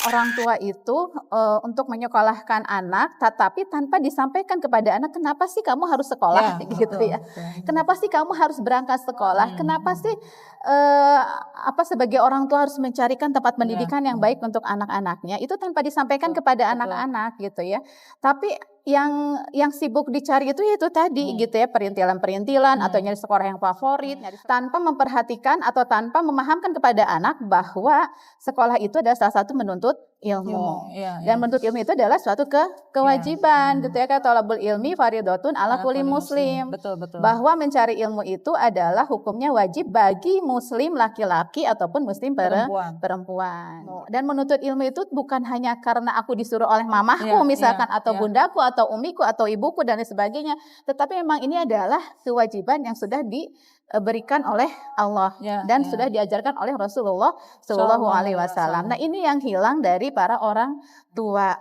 orang tua itu untuk menyekolahkan anak, tetapi tanpa disampaikan kepada anak, kenapa sih kamu harus sekolah gitu ya? Kenapa sih kamu harus berangkat sekolah? Kenapa sih sebagai orang tua harus mencarikan tempat pendidikan yang baik untuk anak-anaknya? Itu tanpa disampaikan kepada anak-anak gitu ya. Tapi yang sibuk dicari itu tadi gitu ya, perintilan-perintilan atau nyari sekolah yang favorit, tanpa memperhatikan atau tanpa memahamkan kepada anak bahwa sekolah itu adalah salah satu menuntut ilmu. Dan menuntut ilmu itu adalah suatu kewajiban gitu ya, kata talabul ilmi fardhotun ala kulli muslim. Betul. Bahwa mencari ilmu itu adalah hukumnya wajib bagi muslim laki-laki ataupun muslim perempuan. Dan menuntut ilmu itu bukan hanya karena aku disuruh oleh mamahku misalkan atau bundaku atau umiku atau ibuku dan lain sebagainya, tetapi memang ini adalah kewajiban yang sudah diberikan oleh Allah dan sudah diajarkan oleh Rasulullah Shallallahu Alaihi Wasallam. Nah, ini yang hilang dari para orang tua.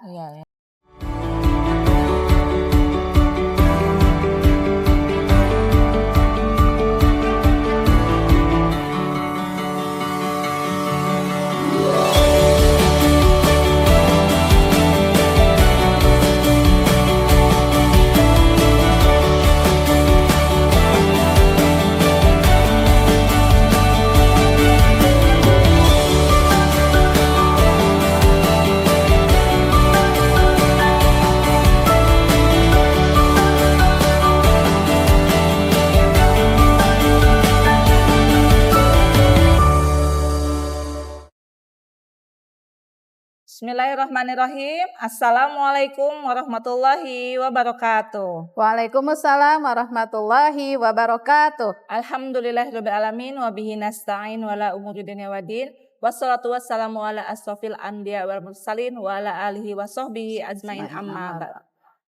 Bismillahirrahmanirrahim. Assalamualaikum warahmatullahi wabarakatuh. Waalaikumsalam warahmatullahi wabarakatuh. Alhamdulillahirabbil alamin wa bihi nasta'in wa la umuri dunya waddin. Wassalatu wassalamu ala asrofil anbiya wal mursalin wa ala alihi wa sahbihi ajmain amma ba'd.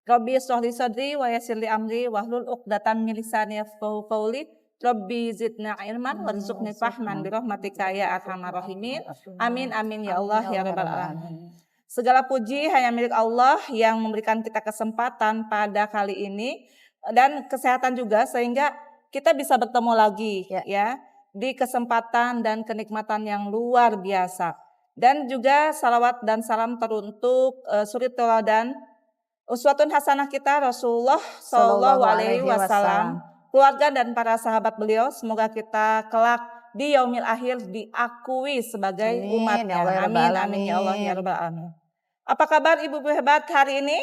Rabbi shrah li sadri wa yassir li amri wahlul 'uqdatam min lisani yafqahu qawli. Rabbi zidna ilman warzuqni fahman birahmatika ya arhamar rahimin. Amin amin ya Allah ya rabbal alamin. Segala puji hanya milik Allah yang memberikan kita kesempatan pada kali ini dan kesehatan juga sehingga kita bisa bertemu lagi ya di kesempatan dan kenikmatan yang luar biasa. Dan juga salawat dan salam teruntuk suri teladan uswatun hasanah kita Rasulullah Shallallahu Alaihi Wasallam, keluarga dan para sahabat beliau. Semoga kita kelak di yaumil akhir diakui sebagai umatnya. Amin amin ya Allah ya rabbal alamin. Apa kabar ibu-ibu hebat hari ini?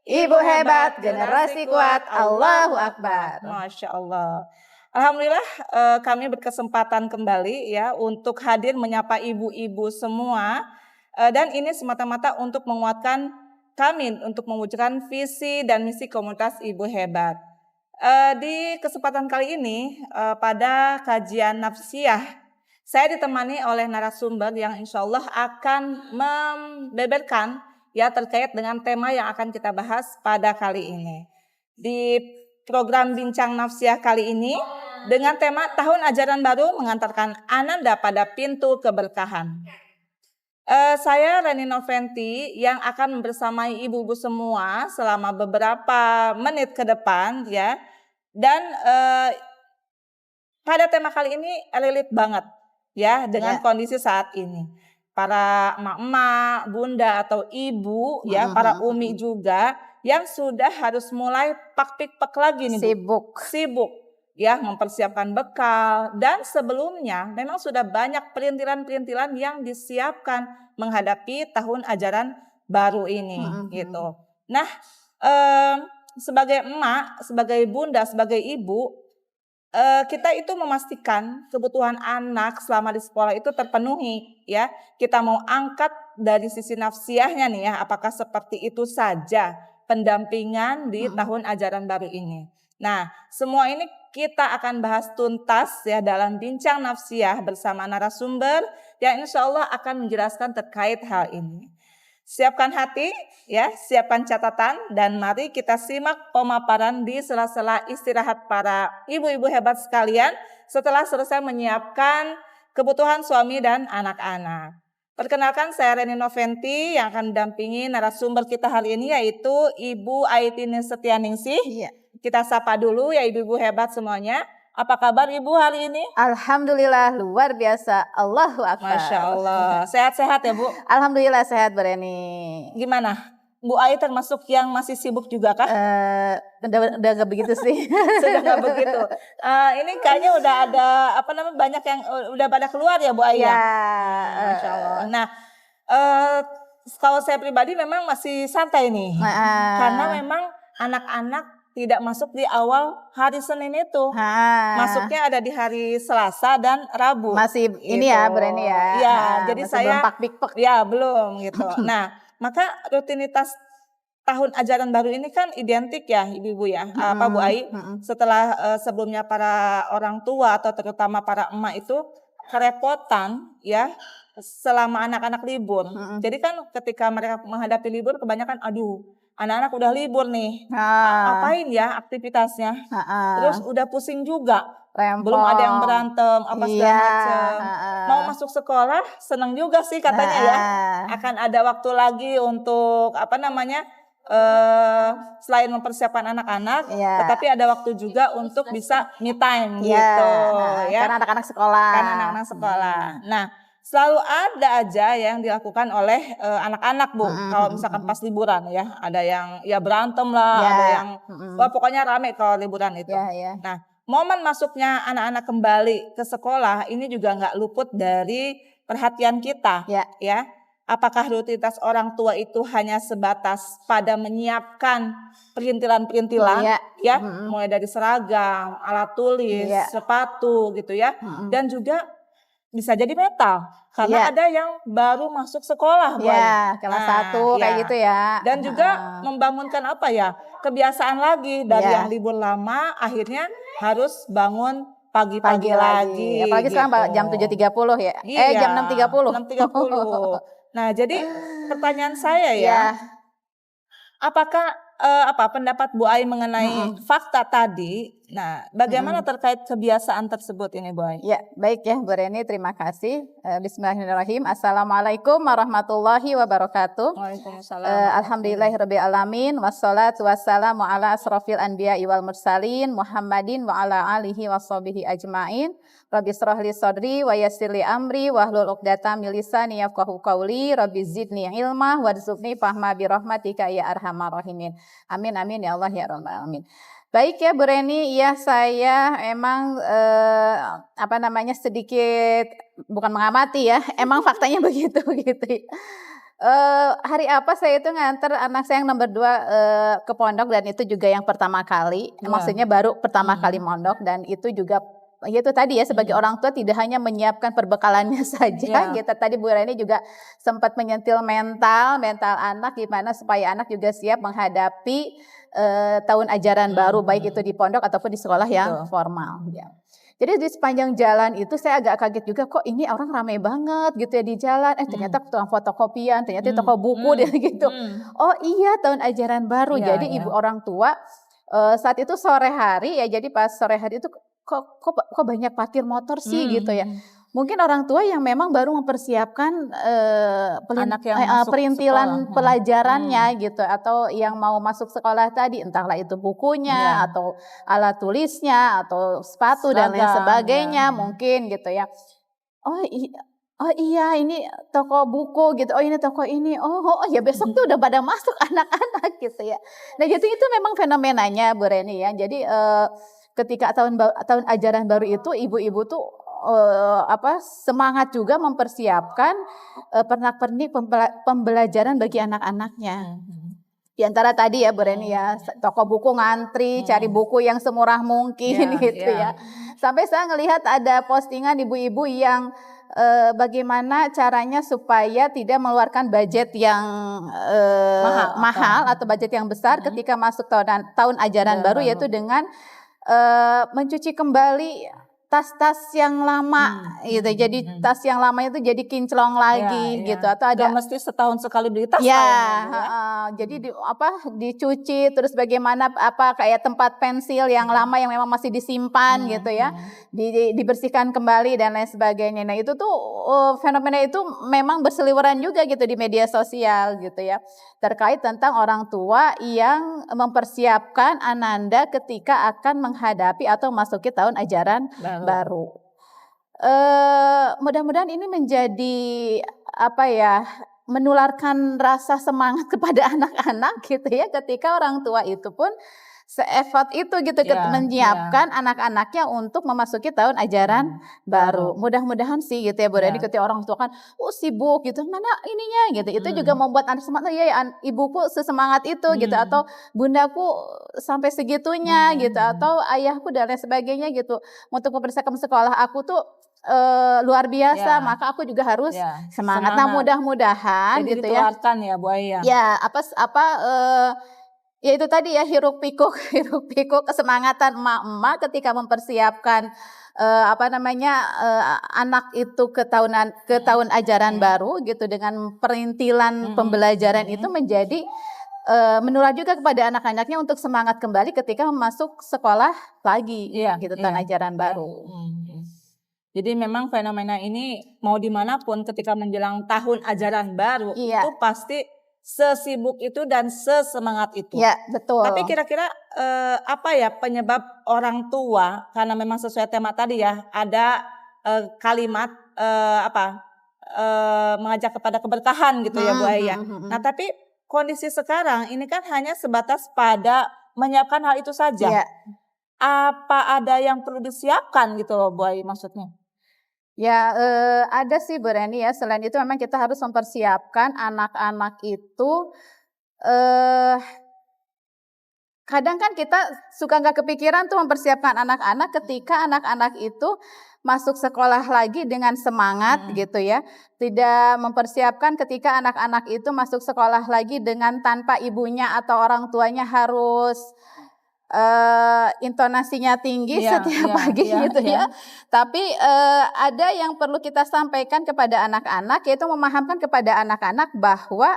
Ibu hebat, generasi kuat, Allahu Akbar. Masya Allah. Alhamdulillah kami berkesempatan kembali ya untuk hadir menyapa ibu-ibu semua. Dan ini semata-mata untuk menguatkan kami untuk mewujudkan visi dan misi komunitas Ibu Hebat. Di kesempatan kali ini pada kajian nafsiyah, saya ditemani oleh narasumber yang insya Allah akan membeberkan ya terkait dengan tema yang akan kita bahas pada kali ini. Di program Bincang Nafsiyah kali ini dengan tema Tahun Ajaran Baru Mengantarkan Ananda pada Pintu Keberkahan. Saya Reni Noventi yang akan bersamai ibu-ibu semua selama beberapa menit ke depan ya. Dan pada tema kali ini relate banget ya dengan kondisi saat ini. Para emak-emak, bunda atau ibu ya, para umi juga yang sudah harus mulai pak-pik-pek lagi nih. Sibuk ya mempersiapkan bekal, dan sebelumnya memang sudah banyak perintilan-perintilan yang disiapkan menghadapi tahun ajaran baru ini gitu. Nah, sebagai emak, sebagai bunda, sebagai ibu, kita itu memastikan kebutuhan anak selama di sekolah itu terpenuhi ya. Kita mau angkat dari sisi nafsiyahnya nih ya, apakah seperti itu saja pendampingan di tahun ajaran baru ini. Nah, semua ini kita akan bahas tuntas ya dalam Bincang Nafsiyah bersama narasumber yang insya Allah akan menjelaskan terkait hal ini. Siapkan hati ya, siapkan catatan, dan mari kita simak pemaparan di sela-sela istirahat para ibu-ibu hebat sekalian setelah selesai menyiapkan kebutuhan suami dan anak-anak. Perkenalkan, saya Reni Noventi yang akan mendampingi narasumber kita hari ini yaitu Ibu Aitini Setianingsih. Kita sapa dulu ya ibu-ibu hebat semuanya. Apa kabar Ibu hari ini? Alhamdulillah luar biasa. Allahu Akbar. Masya Allah. Sehat-sehat ya Bu? Alhamdulillah sehat Bu Reni. Gimana? Bu Ai termasuk yang masih sibuk juga kah? Udah gak begitu sih. Sudah gak begitu. Ini kayaknya udah ada banyak yang udah pada keluar ya Bu Ai ya? Masya Allah. Nah, kalau saya pribadi memang masih santai nih. Karena memang anak-anak tidak masuk di awal hari Senin itu. Masuknya ada di hari Selasa dan Rabu. Masih ini ya Bu Reni ya. Iya, jadi saya belum pak-pikpek. Ya, belum gitu. Nah, maka rutinitas tahun ajaran baru ini kan identik ya Ibu-ibu ya. Bu Ai, setelah sebelumnya para orang tua atau terutama para emak itu kerepotan ya selama anak-anak libur. Jadi kan ketika mereka menghadapi libur kebanyakan anak-anak udah libur nih. Ngapain ya aktivitasnya? Terus udah pusing juga. Belum ada yang berantem apa segala macam. Mau masuk sekolah seneng juga sih katanya ya. Akan ada waktu lagi untuk selain mempersiapkan anak-anak, tetapi ada waktu juga untuk bisa me time gitu ya. Karena anak-anak sekolah. Nah, selalu ada aja yang dilakukan oleh anak-anak Bu. Kalau misalkan pas liburan ya, ada yang ya berantem lah, ada yang pokoknya rame kalau liburan itu. Nah, momen masuknya anak-anak kembali ke sekolah ini juga nggak luput dari perhatian kita ya. Apakah rutinitas orang tua itu hanya sebatas pada menyiapkan perintilan-perintilan mulai dari seragam, alat tulis, sepatu gitu ya. Dan juga bisa jadi mental karena ada yang baru masuk sekolah kelas 1 kayak gitu ya. Dan juga membangunkan kebiasaan lagi dari yang libur lama akhirnya harus bangun pagi-pagi lagi. Apalagi gitu. sekarang jam 7.30 ya. Jam 6.30. 6.30. Nah, jadi pertanyaan saya ya, apakah pendapat Bu Ai mengenai fakta tadi? Nah, bagaimana terkait kebiasaan tersebut ini Bu Ai? Ya, baik ya Bu Reni, terima kasih. Bismillahirrahmanirrahim. Assalamualaikum warahmatullahi wabarakatuh. Waalaikumsalam. Alhamdulillahirabbil alamin wassalatu wassalamu ala asrofil anbiya'i wal mursalin Muhammadin wa ala alihi washabihi ajmain. Rabbi shrahli sadri wa yassirli amri wahlul 'uqdatam min lisani yafqahu qawli. Rabbi zidni ilma warzuqni fahma bi rahmatika ya arhamar rahimin. Amin amin ya Allah ya rabbal alamin. Baik ya Bu Reni, ya saya emang sedikit bukan mengamati ya, emang faktanya begitu gitu. Hari apa saya itu nganter anak saya yang nomor 2 ke pondok dan itu juga yang pertama kali, maksudnya baru pertama kali mondok dan itu juga ya itu tadi ya sebagai orang tua tidak hanya menyiapkan perbekalannya saja, gitu. Tadi Bu Reni juga sempat menyentil mental anak gimana supaya anak juga siap menghadapi tahun ajaran baru baik itu di pondok ataupun di sekolah yang formal. Ya. Jadi di sepanjang jalan itu saya agak kaget juga kok ini orang ramai banget gitu ya di jalan. Ternyata tukang fotokopian, ternyata toko buku dan gitu. Oh iya tahun ajaran baru. Jadi ibu orang tua saat itu sore hari ya. Jadi pas sore hari itu kok banyak parkir motor sih gitu ya. Mungkin orang tua yang memang baru mempersiapkan perintilan pelajarannya gitu atau yang mau masuk sekolah tadi entahlah itu bukunya atau alat tulisnya atau sepatu dan lain sebagainya mungkin gitu ya. Oh iya ini toko buku gitu. Oh ini toko ini. Oh ya besok tuh udah pada masuk anak-anak gitu ya. Nah jadi itu memang fenomenanya Bu Reni ya. Jadi ketika tahun ajaran baru itu ibu-ibu tuh semangat juga mempersiapkan pernak-pernik pembelajaran bagi anak-anaknya. Di antara tadi ya Bu Reni ya, toko buku ngantri, cari buku yang semurah mungkin gitu ya. Sampai saya ngelihat ada postingan ibu-ibu yang bagaimana caranya supaya tidak mengeluarkan budget yang mahal atau budget yang besar ketika masuk tahun ajaran baru yaitu dengan mencuci kembali tas-tas yang lama gitu. Jadi tas yang lama itu jadi kinclong lagi gitu, atau ada mesti setahun sekali beli tas jadi dicuci, terus bagaimana kayak tempat pensil yang lama yang memang masih disimpan gitu ya, dibersihkan kembali dan lain sebagainya. Nah itu tuh fenomena itu memang berseliweran juga gitu di media sosial gitu ya, terkait tentang orang tua yang mempersiapkan ananda ketika akan menghadapi atau masuki tahun ajaran baru. Mudah-mudahan ini menjadi menularkan rasa semangat kepada anak-anak gitu ya, ketika orang tua itu pun se-effort itu gitu menyiapkan anak-anaknya untuk memasuki tahun ajaran baru. Mudah-mudahan sih gitu ya Bu Reni, ketika orang tua kan sibuk gitu, mana ininya gitu. Itu juga membuat anak semangat, ibuku sesemangat itu gitu, atau bundaku sampai segitunya gitu, atau ayahku dan lain sebagainya gitu. Untuk mempersiapkan sekolah aku tuh luar biasa, maka aku juga harus semangat. Nah mudah-mudahan gitu ya. Ya Bu Aya. Ya ya itu tadi ya, hiruk pikuk kesemangatan emak-emak ketika mempersiapkan anak itu ke tahun ajaran baru gitu, dengan perintilan pembelajaran itu menjadi menular juga kepada anak-anaknya untuk semangat kembali ketika masuk sekolah lagi gitu, tahun ajaran baru. Jadi memang fenomena ini mau dimanapun ketika menjelang tahun ajaran baru itu pasti sesibuk itu dan sesemangat itu. Ya, betul. Tapi kira-kira apa ya penyebab orang tua, karena memang sesuai tema tadi ya, ada kalimat mengajak kepada keberkahan gitu ya Bu Aya. Nah tapi kondisi sekarang ini kan hanya sebatas pada menyiapkan hal itu saja. Apa ada yang perlu disiapkan gitu loh Bu Aya maksudnya? Ya ada sih Bu Reni ya. Selain itu memang kita harus mempersiapkan anak-anak itu. Kadang kan kita suka nggak kepikiran tuh mempersiapkan anak-anak ketika anak-anak itu masuk sekolah lagi dengan semangat gitu ya. Tidak mempersiapkan ketika anak-anak itu masuk sekolah lagi dengan tanpa ibunya atau orang tuanya harus intonasinya tinggi setiap pagi gitu ya. Tapi ada yang perlu kita sampaikan kepada anak-anak, yaitu memahamkan kepada anak-anak bahwa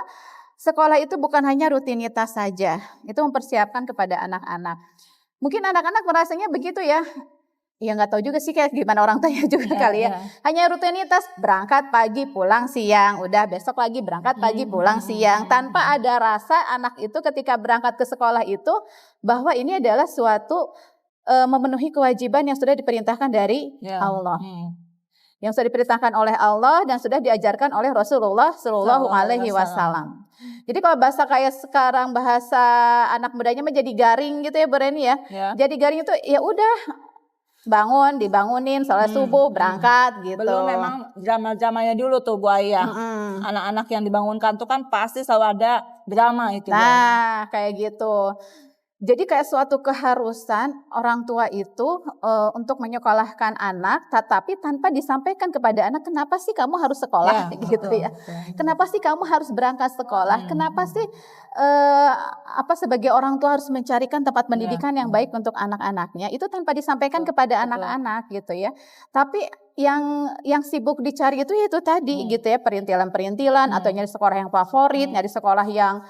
sekolah itu bukan hanya rutinitas saja. Itu mempersiapkan kepada anak-anak. Mungkin anak-anak merasanya begitu ya. Ya nggak tahu juga sih kayak gimana orang tuanya juga kali ya. Hanya rutinitas, berangkat pagi pulang siang, udah besok lagi berangkat pagi pulang siang, tanpa ada rasa anak itu ketika berangkat ke sekolah itu bahwa ini adalah suatu memenuhi kewajiban yang sudah diperintahkan dari Allah. Yang sudah diperintahkan oleh Allah dan sudah diajarkan oleh Rasulullah Shallallahu Alaihi Wasallam. Jadi kalau bahasa kayak sekarang, bahasa anak mudanya menjadi garing gitu ya Bu Reni ya. Jadi garing itu ya udah dibangunin, sholat subuh, berangkat gitu. Belum memang drama-dramanya dulu tuh Bu Aya. Anak-anak yang dibangunkan tuh kan pasti selalu ada drama itu. Nah kayak gitu. Jadi kayak suatu keharusan orang tua itu untuk menyekolahkan anak, tetapi tanpa disampaikan kepada anak, kenapa sih kamu harus sekolah gitu ya? Kenapa sih kamu harus berangkat sekolah? Kenapa sih sebagai orang tua harus mencarikan tempat pendidikan yang baik untuk anak-anaknya? Itu tanpa disampaikan kepada anak-anak gitu ya. Tapi yang sibuk dicari itu tadi gitu ya, perintilan-perintilan atau nyari sekolah yang favorit, nyari sekolah yang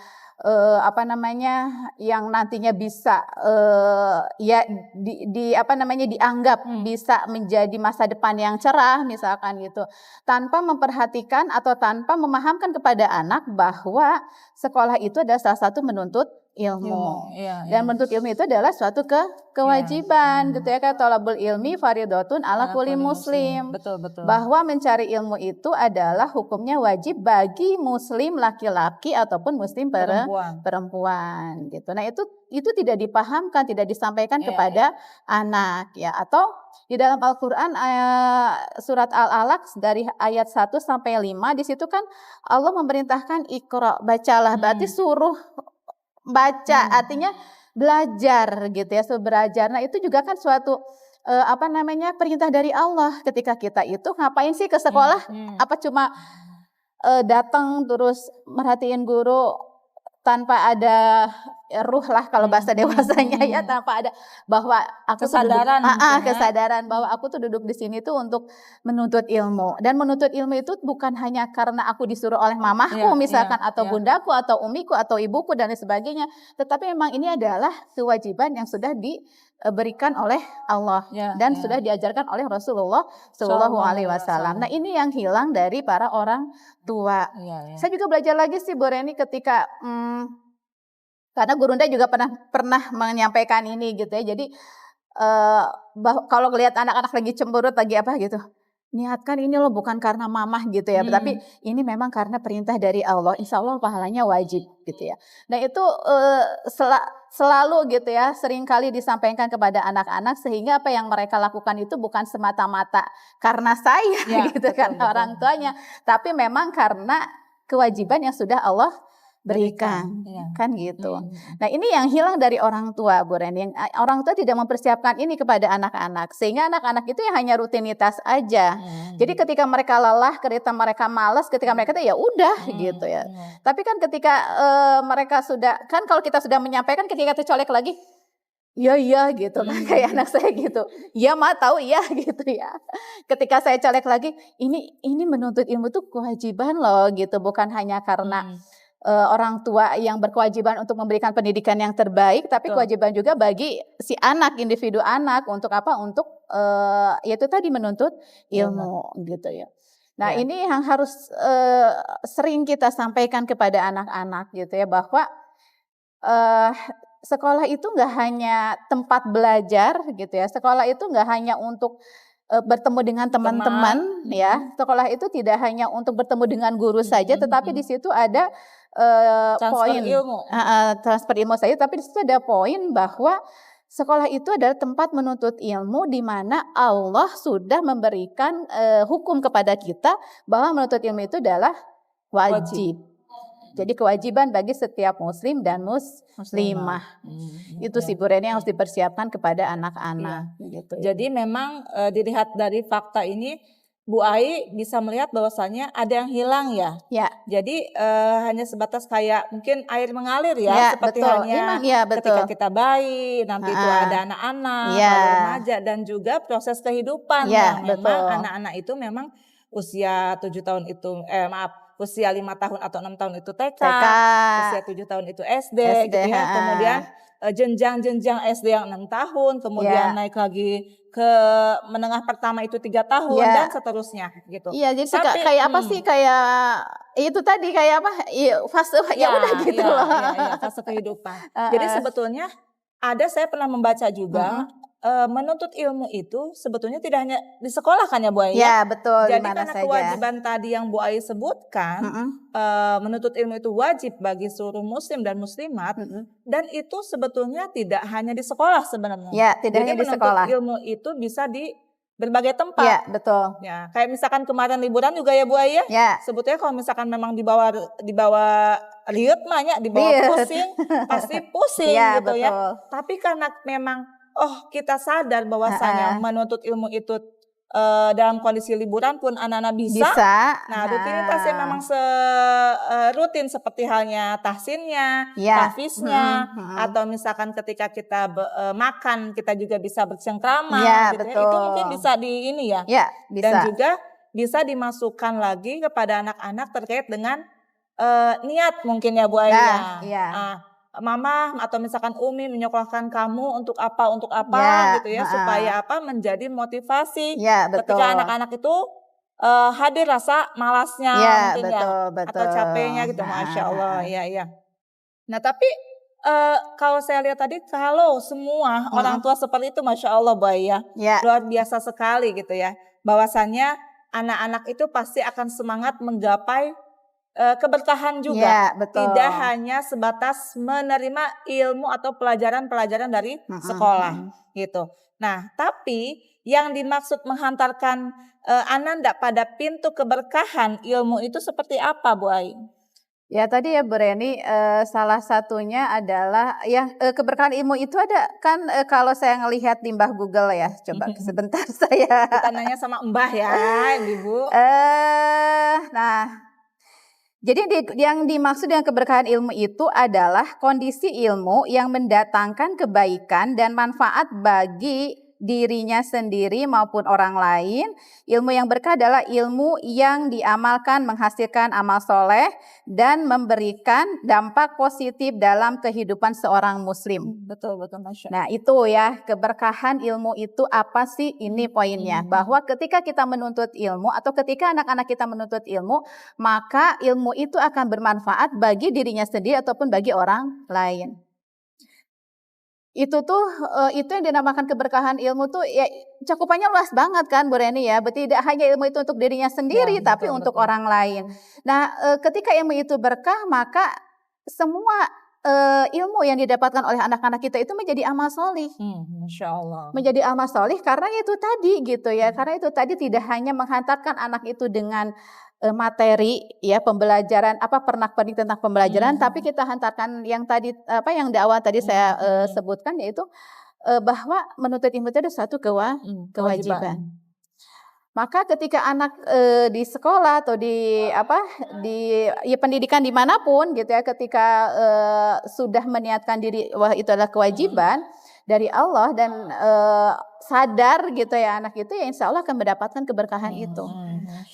yang nantinya bisa dianggap bisa menjadi masa depan yang cerah misalkan gitu, tanpa memperhatikan atau tanpa memahamkan kepada anak bahwa sekolah itu adalah salah satu menuntut ilmu. Dan menuntut ilmu itu adalah suatu kewajiban gitu ya, kayak thalabul ilmi fardhatun ala kulli muslim. Betul. Bahwa mencari ilmu itu adalah hukumnya wajib bagi muslim laki-laki ataupun muslim perempuan gitu. Nah, itu tidak dipahamkan, tidak disampaikan kepada anak ya. Atau di dalam Al-Qur'an surat Al-Alaq dari ayat 1 sampai 5, di situ kan Allah memerintahkan iqra, bacalah, berarti suruh baca, artinya belajar gitu ya, belajar. Nah, itu juga kan suatu perintah dari Allah. Ketika kita itu ngapain sih ke sekolah? Apa cuma datang terus merhatiin guru tanpa ada ruh lah kalau bahasa dewasanya ya, tanpa ada bahwa aku kesadaran, kesadaran bahwa aku tuh duduk di sini tuh untuk menuntut ilmu. Dan menuntut ilmu itu bukan hanya karena aku disuruh oleh mamahku misalkan atau bundaku atau umiku atau ibuku dan lain sebagainya, tetapi memang ini adalah kewajiban yang sudah diberikan oleh Allah dan sudah diajarkan oleh Rasulullah Shallallahu Alaihi Wasallam. Nah, ini yang hilang dari para orang tua. Saya juga belajar lagi sih Bu Reni ketika karena Gurunda juga pernah menyampaikan ini gitu ya. Jadi kalau lihat anak-anak lagi cemberut lagi apa gitu, niatkan ini loh bukan karena mamah gitu ya, tapi ini memang karena perintah dari Allah. Insya Allah pahalanya wajib gitu ya. Nah itu selalu gitu ya, sering kali disampaikan kepada anak-anak sehingga apa yang mereka lakukan itu bukan semata-mata karena saya gitu, karena orang tuanya, tapi memang karena kewajiban yang sudah Allah berikan kan gitu. Nah ini yang hilang dari orang tua Bu Reni, orang tua tidak mempersiapkan ini kepada anak-anak sehingga anak-anak itu yang hanya rutinitas aja. Jadi ketika mereka lelah, ketika mereka malas, ketika mereka itu ya udah gitu ya. Tapi kan ketika mereka sudah, kan kalau kita sudah menyampaikan, ketika kita colek lagi, iya gitu kan, kayak anak saya gitu. Iya Ma tahu iya gitu ya. Ketika saya colek lagi, ini menuntut ilmu tuh kewajiban loh gitu, bukan hanya karena orang tua yang berkewajiban untuk memberikan pendidikan yang terbaik, tapi kewajiban juga bagi si anak, individu anak untuk apa? Untuk yaitu tadi menuntut ilmu gitu ya. Nah ini yang harus sering kita sampaikan kepada anak-anak gitu ya, bahwa sekolah itu nggak hanya tempat belajar gitu ya. Sekolah itu nggak hanya untuk bertemu dengan teman-teman ya. Sekolah itu tidak hanya untuk bertemu dengan guru saja, tetapi di situ ada poin transfer ilmu saja, tapi di situ ada poin bahwa sekolah itu adalah tempat menuntut ilmu di mana Allah sudah memberikan hukum kepada kita bahwa menuntut ilmu itu adalah wajib. Jadi kewajiban bagi setiap muslim dan muslimah. Itu sih Bu Reni yang harus dipersiapkan kepada anak-anak gitu. Jadi memang dilihat dari fakta ini Bu Ai bisa melihat bahwasannya ada yang hilang ya. Jadi hanya sebatas kayak mungkin air mengalir ya, seperti halnya ketika kita bayi, nanti itu ada anak-anak, lalu remaja, dan juga proses kehidupan yang memang anak-anak itu memang usia 7 tahun itu usia 5 tahun atau 6 tahun itu TK, usia 7 tahun itu SD gitu ya. Kemudian jenjang-jenjang SD yang 6 tahun, kemudian naik lagi ke menengah pertama itu 3 tahun dan seterusnya gitu. Iya, jadi kayak apa sih, kayak itu tadi kayak apa? Fase udah gitu loh. Fase kehidupan. Jadi sebetulnya saya pernah membaca juga menuntut ilmu itu sebetulnya tidak hanya di sekolah kan ya Bu Ai? Ya betul. Jadi karena kewajiban tadi yang Bu Ai sebutkan, menuntut ilmu itu wajib bagi seluruh muslim dan muslimat, dan itu sebetulnya tidak hanya di sekolah sebenarnya. Ya, tidak hanya di sekolah. Ilmu itu bisa di berbagai tempat. Ya betul. Ya, kayak misalkan kemarin liburan juga ya Bu Ai ya. Sebetulnya kalau misalkan memang dibawa riut mah ya, dibawa pusing, pasti pusing gitu ya. Tapi karena memang kita sadar bahwasanya menuntut ilmu itu dalam kondisi liburan pun anak-anak bisa. Nah, rutinitasnya memang rutin seperti halnya tahsinnya, tahfiznya, atau misalkan ketika kita makan kita juga bisa bercengkrama gitu ya. Itu mungkin bisa bisa. Dan juga bisa dimasukkan lagi kepada anak-anak terkait dengan niat mungkin ya Bu Ai. Mama atau misalkan Umi menyekolahkan kamu untuk apa gitu ya, supaya menjadi motivasi ketika anak-anak itu hadir rasa malasnya mungkin atau capeknya gitu. Masya Allah ya. Nah tapi kalau saya lihat tadi, kalau semua orang tua seperti itu, Masya Allah Bu Ai ya, luar biasa sekali gitu ya, bahwasannya anak-anak itu pasti akan semangat menggapai keberkahan juga, tidak hanya sebatas menerima ilmu atau pelajaran-pelajaran dari sekolah gitu. Nah, tapi yang dimaksud menghantarkan Ananda pada pintu keberkahan ilmu itu seperti apa Bu Ai? Ya tadi ya Bu Reni, salah satunya adalah yang keberkahan ilmu itu ada kan, kalau saya ngelihat di Mbah Google ya, coba sebentar saya. Kita nanya sama Mbah ya, Ibu. Nah, Jadi yang dimaksud dengan keberkahan ilmu itu adalah kondisi ilmu yang mendatangkan kebaikan dan manfaat bagi dirinya sendiri maupun orang lain. Ilmu yang berkah adalah ilmu yang diamalkan menghasilkan amal soleh dan memberikan dampak positif dalam kehidupan seorang muslim. Betul, Masya Allah. Nah itu ya, keberkahan ilmu itu apa sih? Ini poinnya, bahwa ketika kita menuntut ilmu atau ketika anak-anak kita menuntut ilmu, maka ilmu itu akan bermanfaat bagi dirinya sendiri ataupun bagi orang lain. Itu yang dinamakan keberkahan ilmu tuh ya cakupannya luas banget kan Bu Reni ya. Tidak hanya ilmu itu untuk dirinya sendiri, tapi untuk orang lain. Nah, ketika ilmu itu berkah, maka semua ilmu yang didapatkan oleh anak-anak kita itu menjadi amal solih. Masya Allah. Menjadi amal solih karena itu tadi gitu ya. Karena itu tadi tidak hanya menghantarkan anak itu dengan materi ya pembelajaran pernak-pernik tentang pembelajaran, tapi kita hantarkan yang tadi yang di awal tadi saya sebutkan, yaitu bahwa menuntut ilmu itu ada suatu kewajiban. Maka ketika anak di sekolah atau di pendidikan dimanapun gitu ya, ketika sudah meniatkan diri wah itu adalah kewajiban dari Allah dan sadar gitu ya anak itu, ya insya Allah akan mendapatkan keberkahan itu.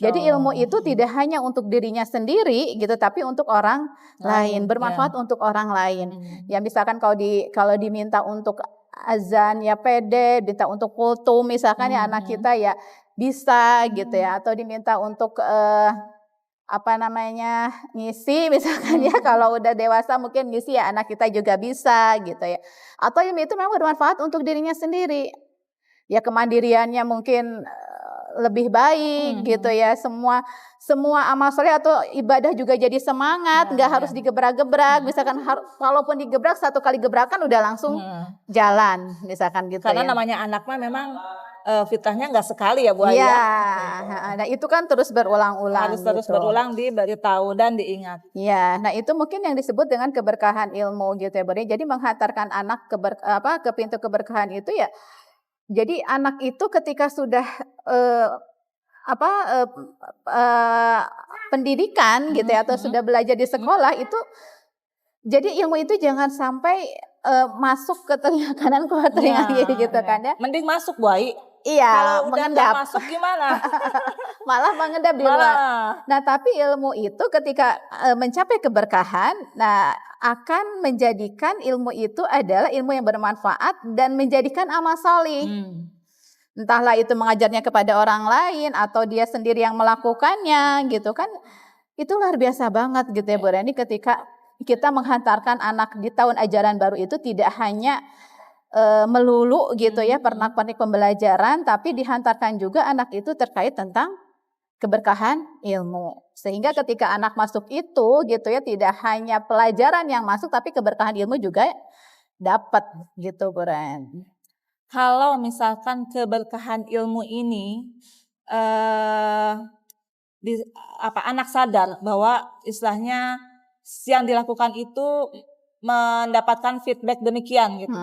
Jadi ilmu itu tidak hanya untuk dirinya sendiri gitu, tapi untuk orang lain, bermanfaat untuk orang lain. Ya misalkan kalau diminta untuk azan ya pede, minta untuk kultum misalkan ya anak kita ya bisa gitu ya, atau diminta untuk ngisi misalkan ya, kalau udah dewasa mungkin ngisi ya anak kita juga bisa gitu ya. Atau ilmu itu memang bermanfaat untuk dirinya sendiri. Ya kemandiriannya mungkin lebih baik gitu ya, semua amal soleh atau ibadah juga jadi semangat, nggak harus digebrak-gebrak. Misalkan kalaupun digebrak satu kali gebrakan udah langsung jalan misalkan gitu. Karena namanya anak mah memang fitnahnya nggak sekali ya Bu Aya. Iya, nah itu kan terus berulang-ulang. Harus terus berulang, diberitahu dan diingat. Iya, nah itu mungkin yang disebut dengan keberkahan ilmu gitu ya Bu. Jadi menghantarkan anak ke pintu keberkahan itu ya. Jadi anak itu ketika sudah pendidikan gitu ya, atau sudah belajar di sekolah itu, jadi ilmu itu jangan sampai masuk ke telinga kanan keluar telinga kiri gitu kan ya. Mending masuk Bu Ai. Iya, kalau mengendap. Masuk gimana? Malah mengendap di luar. Nah, tapi ilmu itu ketika mencapai keberkahan, nah akan menjadikan ilmu itu adalah ilmu yang bermanfaat dan menjadikan amal solih. Entahlah itu mengajarnya kepada orang lain atau dia sendiri yang melakukannya gitu kan. Itu luar biasa banget gitu ya Bu Reni, ketika kita menghantarkan anak di tahun ajaran baru itu tidak hanya melulu gitu ya pernak-pernik pembelajaran, tapi dihantarkan juga anak itu terkait tentang keberkahan ilmu. Sehingga ketika anak masuk itu gitu ya, tidak hanya pelajaran yang masuk, tapi keberkahan ilmu juga dapat gitu Bu Ren. Kalau misalkan keberkahan ilmu ini anak sadar bahwa istilahnya yang dilakukan itu mendapatkan feedback demikian gitu.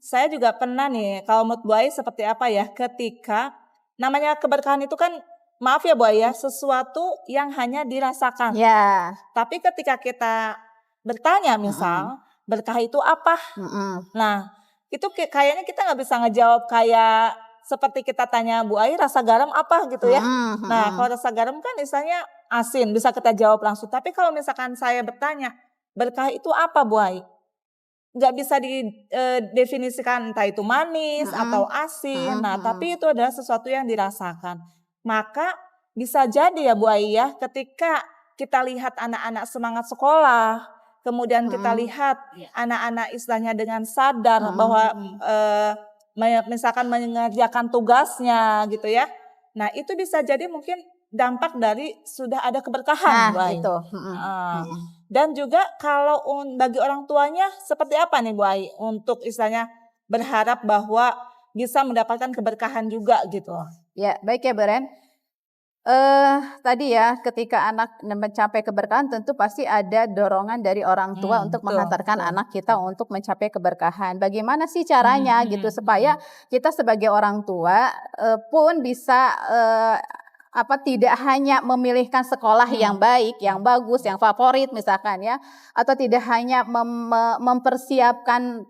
Saya juga pernah nih, kalau menurut Bu Ai seperti apa ya, ketika namanya keberkahan itu kan, maaf ya Bu Ai ya, sesuatu yang hanya dirasakan. Ya. Tapi ketika kita bertanya misal, berkah itu apa? Nah, itu kayaknya kita nggak bisa ngejawab kayak seperti kita tanya Bu Ai, rasa garam apa gitu ya. Nah, kalau rasa garam kan istilahnya asin, bisa kita jawab langsung. Tapi kalau misalkan saya bertanya, berkah itu apa Bu Ai? Nggak bisa didefinisikan entah itu manis atau asin. Nah, tapi itu adalah sesuatu yang dirasakan. Maka bisa jadi ya Bu Ai ya, ketika kita lihat anak-anak semangat sekolah, kemudian kita lihat anak-anak istilahnya dengan sadar bahwa misalkan mengerjakan tugasnya gitu ya. Nah, itu bisa jadi mungkin dampak dari sudah ada keberkahan Bu Ai. Gitu. Dan juga kalau bagi orang tuanya seperti apa nih Bu Ai untuk istilahnya berharap bahwa bisa mendapatkan keberkahan juga gitu. Ya, baik ya Bu Ren. Tadi ya, ketika anak mencapai keberkahan tentu pasti ada dorongan dari orang tua untuk menghantarkan anak kita untuk mencapai keberkahan. Bagaimana sih caranya gitu supaya kita sebagai orang tua pun bisa tidak hanya memilihkan sekolah yang baik, yang bagus, yang favorit misalkan ya, atau tidak hanya mempersiapkan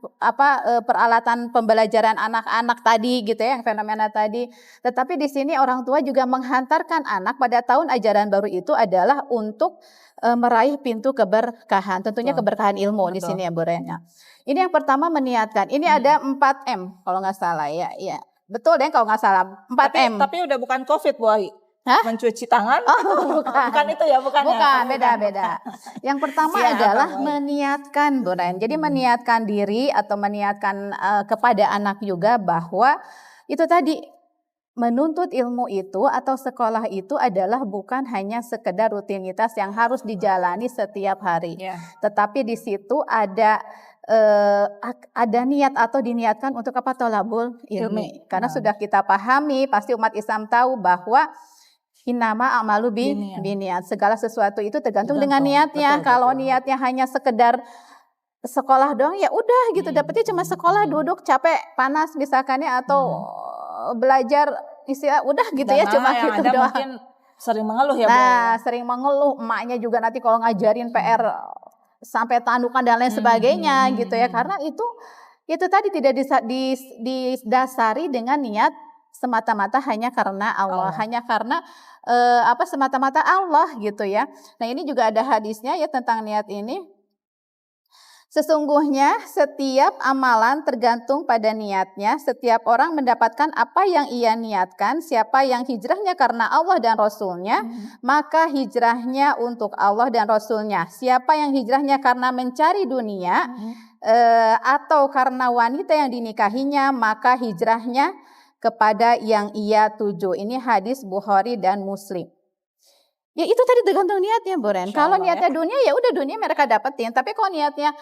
peralatan pembelajaran anak-anak tadi gitu ya, yang fenomena tadi. Tetapi di sini orang tua juga menghantarkan anak pada tahun ajaran baru itu adalah untuk meraih pintu keberkahan, tentunya keberkahan ilmu. Betul. Di sini ya Bu Ren. Ini yang pertama meniatkan. Ini ada 4M kalau nggak salah ya. Iya. Betul deh kalau nggak salah 4M. Tapi udah bukan COVID Bu Ai. Hah? Mencuci tangan? Oh, bukan itu ya, bukan ya? Beda. Yang pertama adalah meniatkan, Bu Ren. Jadi meniatkan diri atau meniatkan kepada anak juga bahwa itu tadi, menuntut ilmu itu atau sekolah itu adalah bukan hanya sekedar rutinitas yang harus dijalani setiap hari. Tetapi di situ ada niat atau diniatkan untuk apa? Tolabul ilmi. Karena sudah kita pahami, pasti umat Islam tahu bahwa innama a'malu biniat. Segala sesuatu itu tergantung dengan niatnya. Kalau niatnya hanya sekedar sekolah doang ya udah gitu, dapetnya cuma sekolah, duduk capek, panas misalkan ya, atau belajar istilah udah gitu ya, cuma gitu doang. Mungkin sering mengeluh ya Bu. Nah, sering mengeluh, emaknya juga nanti kalau ngajarin PR sampai tandukan dan lain sebagainya gitu ya, karena itu tadi tidak didasari dengan niat semata-mata hanya karena Allah, hanya karena semata-mata Allah gitu ya. Nah, ini juga ada hadisnya ya tentang niat ini. Sesungguhnya setiap amalan tergantung pada niatnya. Setiap orang mendapatkan apa yang ia niatkan. Siapa yang hijrahnya karena Allah dan Rasulnya, maka hijrahnya untuk Allah dan Rasulnya. Siapa yang hijrahnya karena mencari dunia atau karena wanita yang dinikahinya, maka hijrahnya kepada yang ia tuju. Ini hadis Bukhari dan Muslim. Ya itu tadi tergantung niatnya Bu Ren. Kalau niatnya dunia ya udah dunia mereka dapetin. Tapi kalau niatnya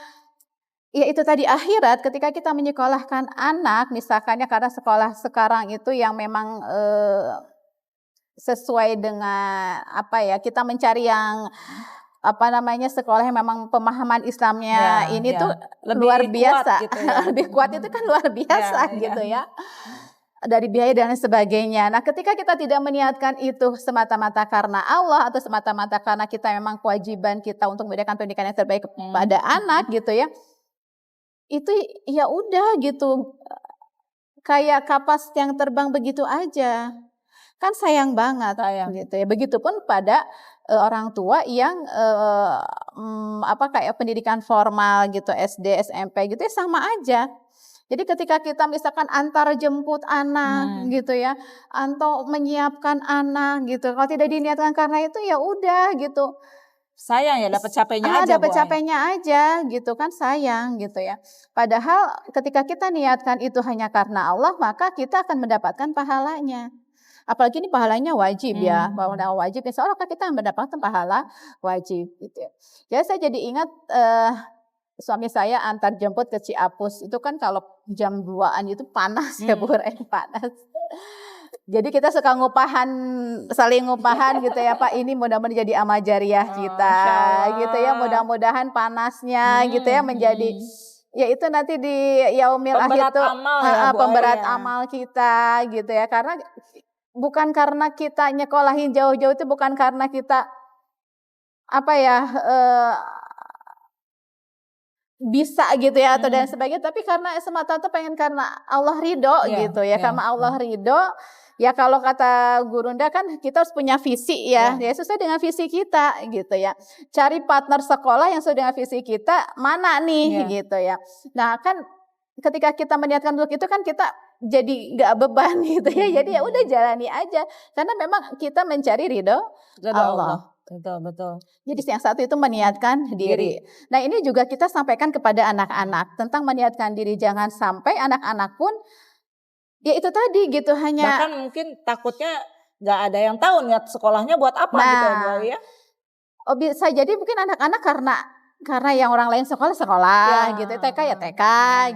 ya itu tadi akhirat, ketika kita menyekolahkan anak, misalkannya karena sekolah sekarang itu yang memang sesuai dengan kita mencari yang sekolah yang memang pemahaman Islamnya ini tuh luar biasa, gitu ya. Lebih kuat itu kan luar biasa gitu ya. Dari biaya dan sebagainya. Nah, ketika kita tidak meniatkan itu semata-mata karena Allah atau semata-mata karena kita memang kewajiban kita untuk memberikan pendidikan yang terbaik kepada anak gitu ya. Itu ya udah gitu, kayak kapas yang terbang begitu aja, kan sayang banget gitu ya. Begitupun pada orang tua yang kayak pendidikan formal gitu, SD, SMP gitu ya sama aja. Jadi ketika kita misalkan antar jemput anak gitu ya, atau menyiapkan anak gitu, kalau tidak diniatkan karena itu ya udah gitu. Sayang ya dapat capeknya aja. Dapat capeknya aja gitu kan, sayang gitu ya. Padahal ketika kita niatkan itu hanya karena Allah, maka kita akan mendapatkan pahalanya. Apalagi ini pahalanya wajib ya, pahala wajib. Insya Allah kita mendapatkan pahala wajib gitu ya. Jadi saya jadi ingat suami saya antar jemput ke Ciapus. Itu kan kalau jam 2-an itu panas ya Bu Ren, panas. Jadi kita suka saling ngupahan gitu ya Pak, ini mudah-mudahan jadi amal jariah kita gitu ya, mudah-mudahan panasnya gitu ya menjadi ya itu nanti di yaumil akhir itu pemberat amal kita gitu ya, karena bukan karena kita nyekolahin jauh-jauh itu bukan karena kita bisa gitu ya atau dan sebagainya, tapi karena semata-mata pengen karena Allah ridho gitu ya, karena Allah ridho. Ya kalau kata Gurunda kan kita harus punya visi ya, ya sesuai dengan visi kita gitu ya. Cari partner sekolah yang sesuai dengan visi kita mana nih gitu ya. Nah kan ketika kita meniatkan untuk itu kan kita jadi nggak beban gitu ya. Jadi ya udah jalani aja karena memang kita mencari ridho Allah. Betul. Jadi yang satu itu meniatkan diri. Nah ini juga kita sampaikan kepada anak-anak tentang meniatkan diri. Jangan sampai anak-anak pun ya itu tadi gitu hanya. Bahkan mungkin takutnya nggak ada yang tahu niat sekolahnya buat apa gitu ya. Oh bisa jadi mungkin anak-anak karena yang orang lain sekolah gitu, TK ya TK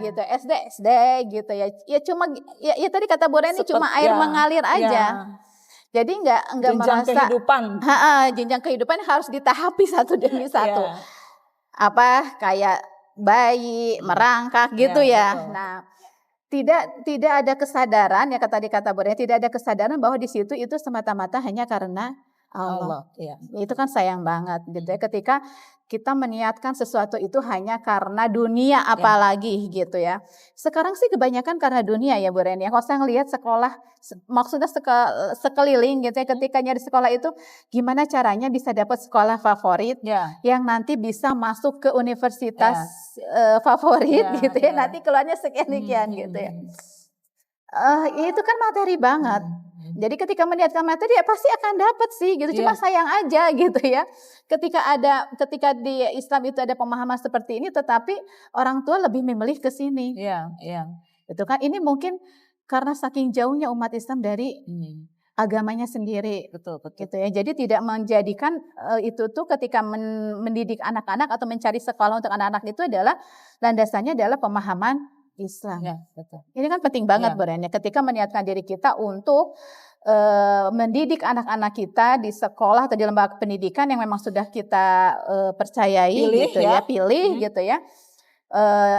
gitu, SD gitu ya. Ya cuma ya tadi kata Bu Reni cuma air mengalir aja. Jadi nggak merasa jenjang kehidupan harus ditahapi satu demi satu. Kayak bayi merangkak gitu ya. Betul. Nah tidak ada kesadaran ya kata Bu Reni, tidak ada kesadaran bahwa di situ itu semata-mata hanya karena Allah. Iya. Itu kan sayang banget gitu ya ketika kita meniatkan sesuatu itu hanya karena dunia apalagi gitu ya. Sekarang sih kebanyakan karena dunia ya Bu Reni. Kalau saya ngelihat sekolah maksudnya sekeliling gitu ya ketika nyari sekolah itu gimana caranya bisa dapat sekolah favorit yang nanti bisa masuk ke universitas favorit gitu ya. Nanti keluarnya sekian-sekian gitu ya. Itu kan materi banget. Jadi ketika meniatkan materi ya pasti akan dapat sih gitu. Cuma sayang aja gitu ya. Ketika di Islam itu ada pemahaman seperti ini tetapi orang tua lebih memilih ke sini. Itu kan ini mungkin karena saking jauhnya umat Islam dari agamanya sendiri. Betul. Gitu ya. Jadi tidak menjadikan itu tuh ketika mendidik anak-anak atau mencari sekolah untuk anak-anak itu adalah landasannya adalah pemahaman Islam. Betul. Ini kan penting banget Bu Reni ketika meniatkan diri kita untuk mendidik anak-anak kita di sekolah atau di lembaga pendidikan yang memang sudah kita percayai pilih gitu ya.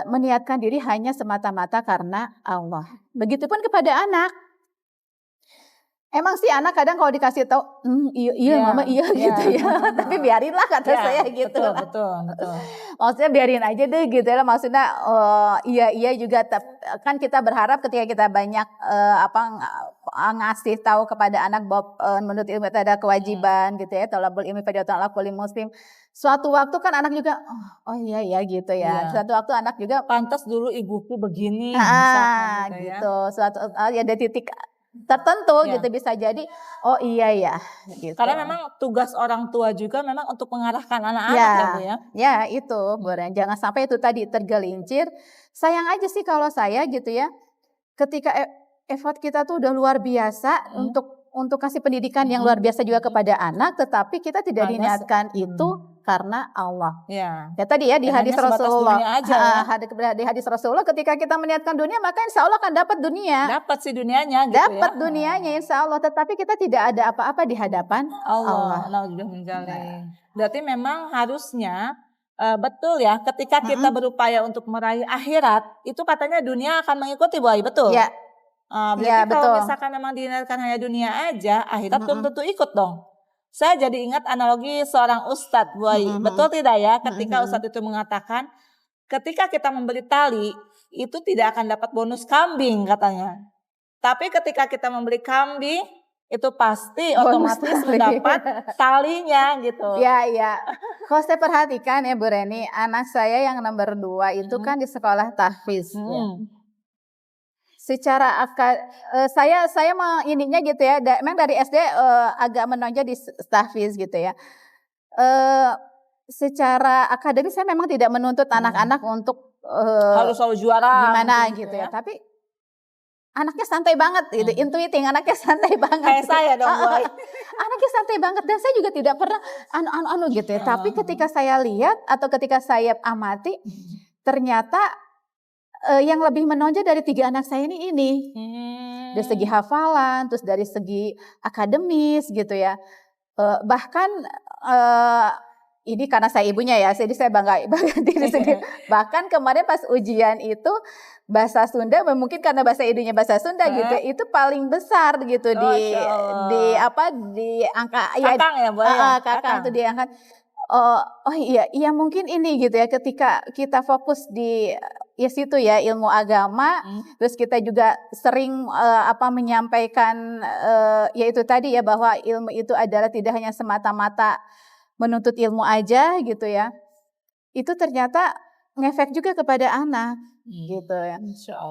Meniatkan diri hanya semata-mata karena Allah. Begitupun kepada anak. Emang sih anak kadang kalau dikasih tahu, iya mama iya gitu ya. Tapi biarinlah kata saya gitu. Betul. Maksudnya biarin aja deh gitu ya. Maksudnya iya juga. Kan kita berharap ketika kita banyak ngasih tahu kepada anak bahwa menurut ilmu itu ada kewajiban gitu ya. Thalabul ilmi fardiyatun ala kulli muslim. Suatu waktu kan anak juga iya gitu ya. Suatu waktu anak juga pantas dulu ibuku begini. Gitu. Suatu ada titik tertentu gitu bisa jadi iya ya gitu. Karena memang tugas orang tua juga memang untuk mengarahkan anak-anak ya Bu ya. Ya itu Bu Ren, jangan sampai itu tadi tergelincir. Sayang aja sih kalau saya gitu ya. Ketika effort kita tuh udah luar biasa untuk kasih pendidikan yang luar biasa juga kepada anak, tetapi kita tidak diniatkan itu karena Allah. Ya tadi ya di hadis Rasulullah. Di hadis Rasulullah ketika kita meniatkan dunia maka insya Allah akan dapat dunia. Dapat si dunianya gitu dapat dunianya insya Allah. Tetapi kita tidak ada apa-apa di hadapan Allah. Berarti memang harusnya betul ya ketika kita berupaya untuk meraih akhirat itu katanya dunia akan mengikuti Bu Ai, betul? Ya. Berarti kalau misalkan memang diniatkan hanya dunia aja akhirat belum tentu ikut dong. Saya jadi ingat analogi seorang ustadz Bu Ai. Betul tidak ya ketika ustadz itu mengatakan ketika kita membeli tali itu tidak akan dapat bonus kambing katanya. Tapi ketika kita membeli kambing itu pasti otomatis mendapat talinya gitu. Iya. Kalau saya perhatikan ya Bu Reni, anak saya yang nomor 2 itu kan di sekolah tahfiz. Secara saya mau ininya gitu ya, memang dari SD agak menonjol di tahfiz gitu ya. Secara akademis saya memang tidak menuntut anak-anak untuk harus selalu juara gimana gitu ya. Tapi anaknya santai banget gitu, intuiting anaknya santai banget. Kayak saya dong Bu Ai. Anaknya santai banget dan saya juga tidak pernah anu gitu ya. Tapi ketika saya lihat atau ketika saya amati ternyata yang lebih menonjol dari 3 anak saya ini. Dari segi hafalan, terus dari segi akademis gitu ya. Bahkan ini karena saya ibunya ya, jadi saya bangga diri sendiri. Bahkan kemarin pas ujian itu bahasa Sunda, mungkin karena bahasa ibunya bahasa Sunda gitu, itu paling besar gitu di angka kakang ya Bu ya. Kakang itu diangkat. Iya mungkin ini gitu ya ketika kita fokus di situ ya ilmu agama, terus kita juga sering menyampaikan yaitu tadi ya bahwa ilmu itu adalah tidak hanya semata-mata menuntut ilmu aja gitu ya. Itu ternyata ngefek juga kepada anak gitu ya.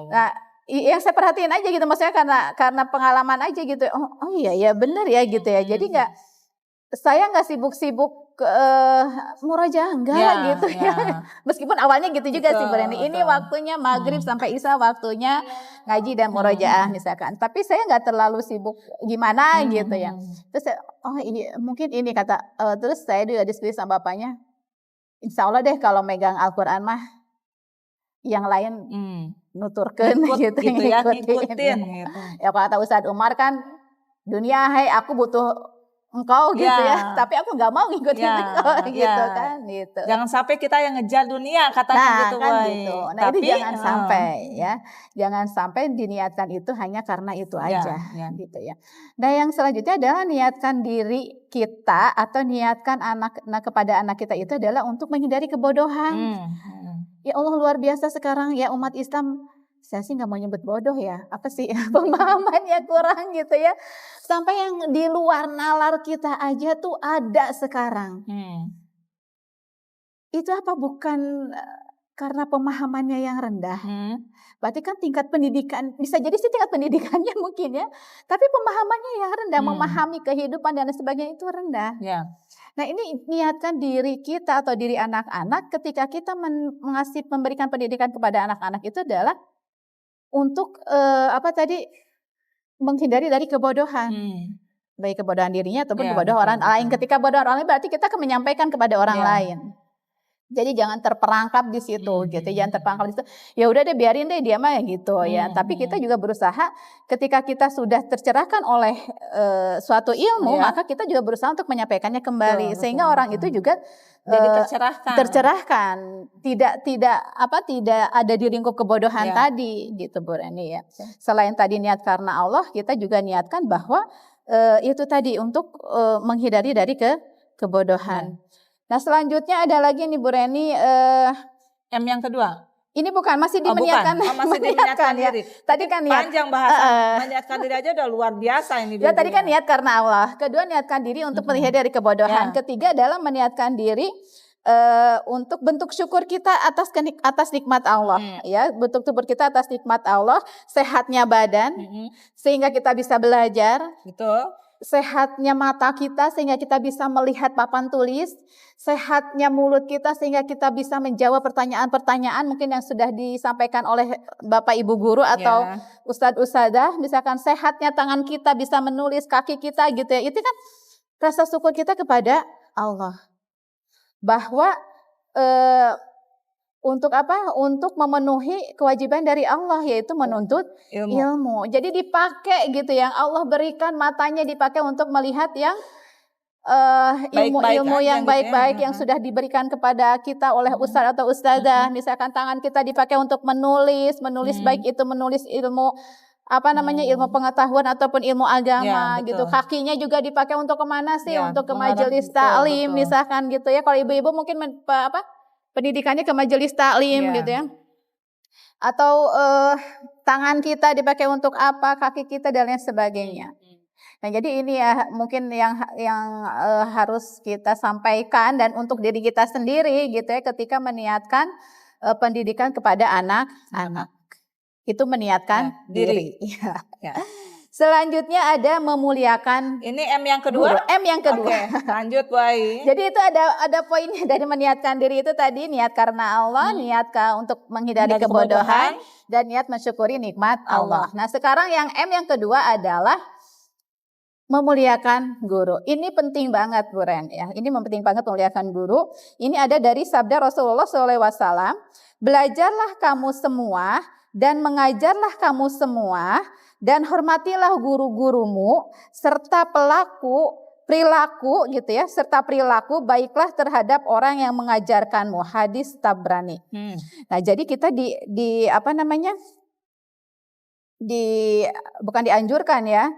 Nah, yang saya perhatiin aja gitu maksudnya karena pengalaman aja gitu. Oh iya benar ya gitu ya. Jadi saya nggak sibuk-sibuk murojaah gitu ya. Meskipun awalnya gitu juga sih Bu Reni. Ini waktunya maghrib sampai isya waktunya ngaji dan murojaah misalkan. Tapi saya nggak terlalu sibuk gimana gitu ya. Terus mungkin ini kata. Terus saya juga diskusi sama bapaknya. Insya Allah deh kalau megang Al-Quran mah yang lain nuturkeun gitu ngikutin. Gitu. Ya kata Ustadz Umar kan dunia aku butuh engkau gitu ya, Ya. tapi aku nggak mau ngikutin Ya, engkau gitu ya. kan gitu. Jangan sampai kita yang ngejar dunia katanya Nah gitu, kan Boy. gitu. Nah itu Tapi jangan sampai ya, jangan sampai diniatkan itu hanya karena itu aja ya. gitu ya. Nah yang selanjutnya adalah niatkan diri kita atau niatkan kepada anak kita itu adalah untuk menghindari kebodohan. Ya Allah luar biasa sekarang ya umat Islam, saya sih nggak mau nyebut bodoh ya, apa sih pemahamannya kurang gitu ya. Sampai yang di luar nalar kita aja tuh ada sekarang. Itu apa bukan karena pemahamannya yang rendah? Berarti kan tingkat pendidikan, bisa jadi sih tingkat pendidikannya mungkin ya, tapi pemahamannya yang rendah, memahami kehidupan dan sebagainya itu rendah. Ya. Nah ini niatkan diri kita atau diri anak-anak ketika kita memberikan pendidikan kepada anak-anak itu adalah untuk menghindari dari kebodohan. Baik kebodohan dirinya ataupun kebodohan orang lain. Ketika kebodohan orang lain berarti kita akan menyampaikan kepada orang lain. Jadi jangan terperangkap di situ gitu, jangan terperangkap di situ. Ya udah deh biarin deh dia mah gitu ya. Tapi kita juga berusaha ketika kita sudah tercerahkan oleh suatu ilmu, maka kita juga berusaha untuk menyampaikannya kembali sehingga orang itu juga jadi tercerahkan. Tidak ada di lingkup kebodohan tadi gitu Bu Reni ya. Selain tadi niat karena Allah, kita juga niatkan bahwa itu tadi untuk menghindari dari kebodohan. Nah selanjutnya ada lagi nih Bu Reni, M yang kedua. Ini bukan, masih dimeniatkan. Masih diniatkan ya. diri. Tadi kan niat. Panjang bahasa, meniatkan diri aja udah luar biasa ini. Ya tadi kan niat karena Allah. Kedua niatkan diri untuk menghindari dari kebodohan. Ketiga adalah meniatkan diri untuk bentuk syukur kita atas nikmat Allah. Ya, bentuk syukur kita atas nikmat Allah, sehatnya badan, sehingga kita bisa belajar. Betul. Sehatnya mata kita sehingga kita bisa melihat papan tulis, sehatnya mulut kita sehingga kita bisa menjawab pertanyaan-pertanyaan mungkin yang sudah disampaikan oleh Bapak Ibu guru atau Ustadz Ustadzah, misalkan sehatnya tangan kita bisa menulis, kaki kita gitu ya. Itu kan rasa syukur kita kepada Allah. Bahwa untuk apa? Untuk memenuhi kewajiban dari Allah, yaitu menuntut ilmu. Jadi dipakai gitu, yang Allah berikan matanya dipakai untuk melihat yang ilmu-ilmu yang baik-baik yang sudah diberikan kepada kita oleh ustadz atau ustadzah. Misalkan tangan kita dipakai untuk menulis baik itu menulis ilmu ilmu pengetahuan ataupun ilmu agama gitu. Kakinya juga dipakai untuk kemana sih? Untuk ke majelis taklim misalkan gitu ya. Kalau ibu-ibu mungkin pendidikannya ke majelis taklim gitu ya. Atau tangan kita dipakai untuk apa, kaki kita dan lain sebagainya. Nah, jadi ini ya mungkin yang harus kita sampaikan dan untuk diri kita sendiri gitu ya ketika meniatkan pendidikan kepada anak-anak. Itu meniatkan diri. Ya. Selanjutnya ada memuliakan. Ini M yang kedua. M yang kedua. Oke, lanjut Boy. Jadi itu ada poinnya dari meniatkan diri itu tadi, niat karena Allah, niat untuk menghindari kebodohan, dan niat mensyukuri nikmat Allah. Nah sekarang yang M yang kedua adalah memuliakan guru. Ini penting banget Bu Ren ya. Ini penting banget memuliakan guru. Ini ada dari sabda Rasulullah SAW. Belajarlah kamu semua dan mengajarlah kamu semua. Dan hormatilah guru-gurumu serta perilaku gitu ya, serta perilaku baiklah terhadap orang yang mengajarkanmu. Hadis Tabrani. Nah, jadi kita bukan dianjurkan ya.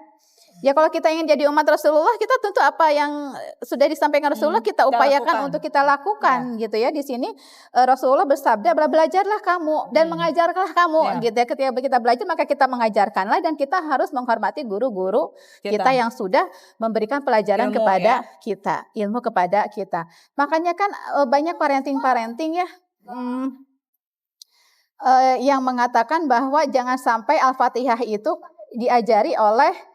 Ya kalau kita ingin jadi umat Rasulullah, kita tentu apa yang sudah disampaikan Rasulullah kita upayakan untuk kita lakukan gitu ya. Di sini Rasulullah bersabda, belajarlah kamu dan mengajarlah kamu gitu ya. Ketika kita belajar maka kita mengajarkanlah, dan kita harus menghormati guru-guru kita yang sudah memberikan pelajaran kepada kita, ilmu kepada kita. Makanya kan banyak parenting ya yang mengatakan bahwa jangan sampai Al-Fatihah itu diajari oleh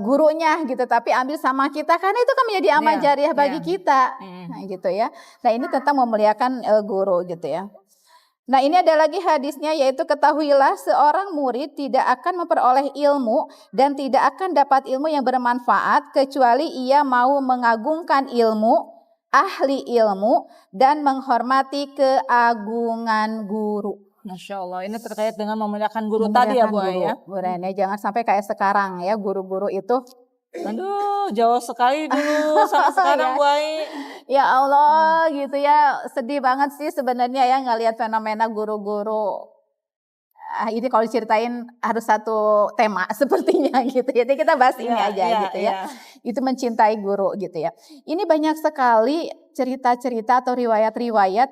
gurunya gitu, tapi ambil sama kita karena itu kan menjadi amal jariah bagi kita. Nah gitu ya. Nah ini tentang memuliakan guru gitu ya. Nah ini ada lagi hadisnya, yaitu ketahuilah seorang murid tidak akan memperoleh ilmu dan tidak akan dapat ilmu yang bermanfaat kecuali ia mau mengagungkan ilmu, ahli ilmu, dan menghormati keagungan guru. Masya Allah, ini terkait dengan memuliakan guru tadi ya Bu ya. Bu Rene, jangan sampai kayak sekarang ya, guru-guru itu Aduh, jauh sekali dulu sama sekarang, Bu Ai. Ya Allah, gitu ya. Sedih banget sih sebenarnya ya ngelihat fenomena guru-guru. Ini kalau diceritain harus satu tema sepertinya gitu ya. Jadi kita bahas ini aja gitu ya. Itu mencintai guru gitu ya. Ini banyak sekali cerita-cerita atau riwayat-riwayat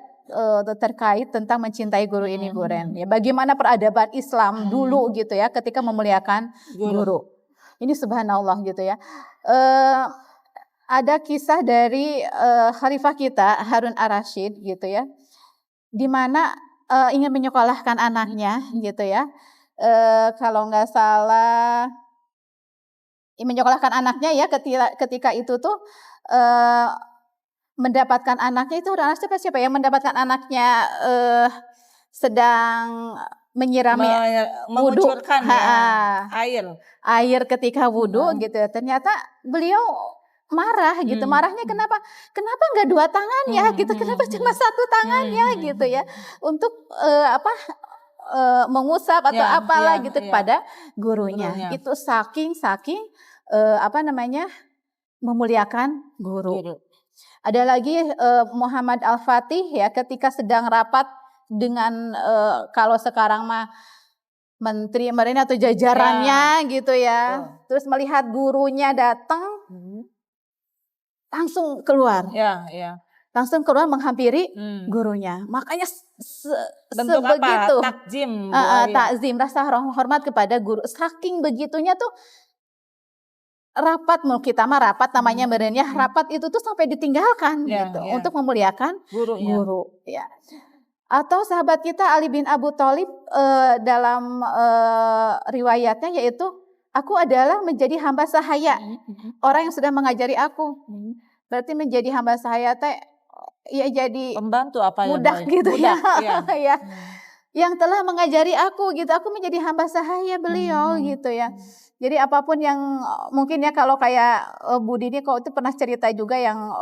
terkait tentang mencintai guru ini, Bu Ren. Ya, bagaimana peradaban Islam dulu gitu ya ketika memuliakan guru. Ini subhanallah gitu ya. Ada kisah dari khalifah kita Harun ar-Rasyid gitu ya. Di mana ingin menyekolahkan anaknya gitu ya. Kalau nggak salah menyekolahkan anaknya ya ketika itu tuh mendapatkan anaknya itu orang siapa ya, mendapatkan anaknya sedang menyirami wudhu air ketika wudhu gitu ya. Ternyata beliau marah gitu. Marahnya kenapa nggak dua tangannya gitu, kenapa cuma satu tangannya gitu ya untuk mengusap atau apalah gitu kepada gurunya. Itu saking memuliakan guru. Ada lagi Muhammad Al-Fatih ya, ketika sedang rapat dengan kalau sekarang mah menteri atau jajarannya gitu ya. Terus melihat gurunya datang, langsung keluar. Langsung keluar menghampiri gurunya. Makanya sebegitu. Takzim, rasa hormat kepada guru. Saking begitunya tuh rapat, kita mah rapat namanya benernya, rapat itu tuh sampai ditinggalkan gitu untuk memuliakan guru ya. Atau sahabat kita Ali bin Abu Thalib dalam riwayatnya yaitu aku adalah menjadi hamba sahaya orang yang sudah mengajari aku. Berarti menjadi hamba sahaya teh ya jadi pembantu apa mudah ya, gitu ya. Ya. Yang telah mengajari aku gitu, aku menjadi hamba sahaya beliau gitu ya. Jadi apapun yang mungkin ya, kalau kayak Budi ini kok itu pernah cerita juga yang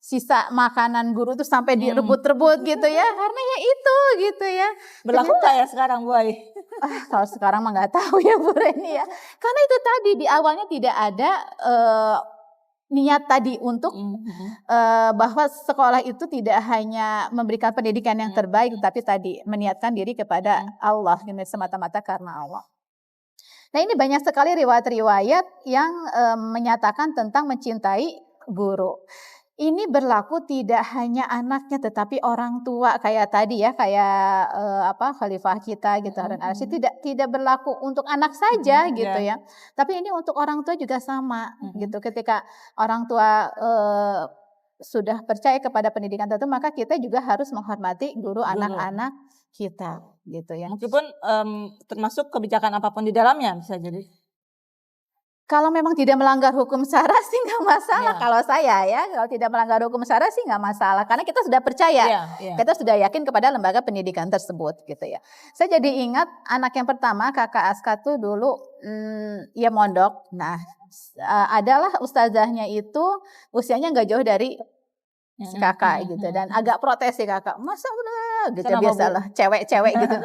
sisa makanan guru tuh sampai direbut-rebut gitu ya, karena ya itu gitu ya. Berlaku nggak ya sekarang, Bu Ai? Kalau sekarang mah nggak tahu ya Bu Reni ya. Karena itu tadi di awalnya tidak ada niat tadi untuk bahwa sekolah itu tidak hanya memberikan pendidikan yang terbaik, tapi tadi meniatkan diri kepada Allah semata-mata karena Allah. Nah, ini banyak sekali riwayat-riwayat yang menyatakan tentang mencintai guru. Ini berlaku tidak hanya anaknya tetapi orang tua kayak tadi ya, kayak khalifah kita gitu Harun ar-Rasyid, tidak berlaku untuk anak saja gitu ya. Tapi ini untuk orang tua juga sama gitu. Ketika orang tua sudah percaya kepada pendidikan tertentu, maka kita juga harus menghormati guru anak-anak kita gitu ya. Meskipun termasuk kebijakan apapun di dalamnya bisa jadi. Kalau memang tidak melanggar hukum syara sih nggak masalah. Kalau saya ya, kalau tidak melanggar hukum syara sih nggak masalah. Karena kita sudah percaya, kita sudah yakin kepada lembaga pendidikan tersebut gitu ya. Saya jadi ingat anak yang pertama, kakak Aska tuh dulu ya mondok. Nah adalah ustazahnya itu usianya nggak jauh dari kakak gitu, dan agak protes sih kakak, masa udah gitu, biasalah cewek-cewek gitu,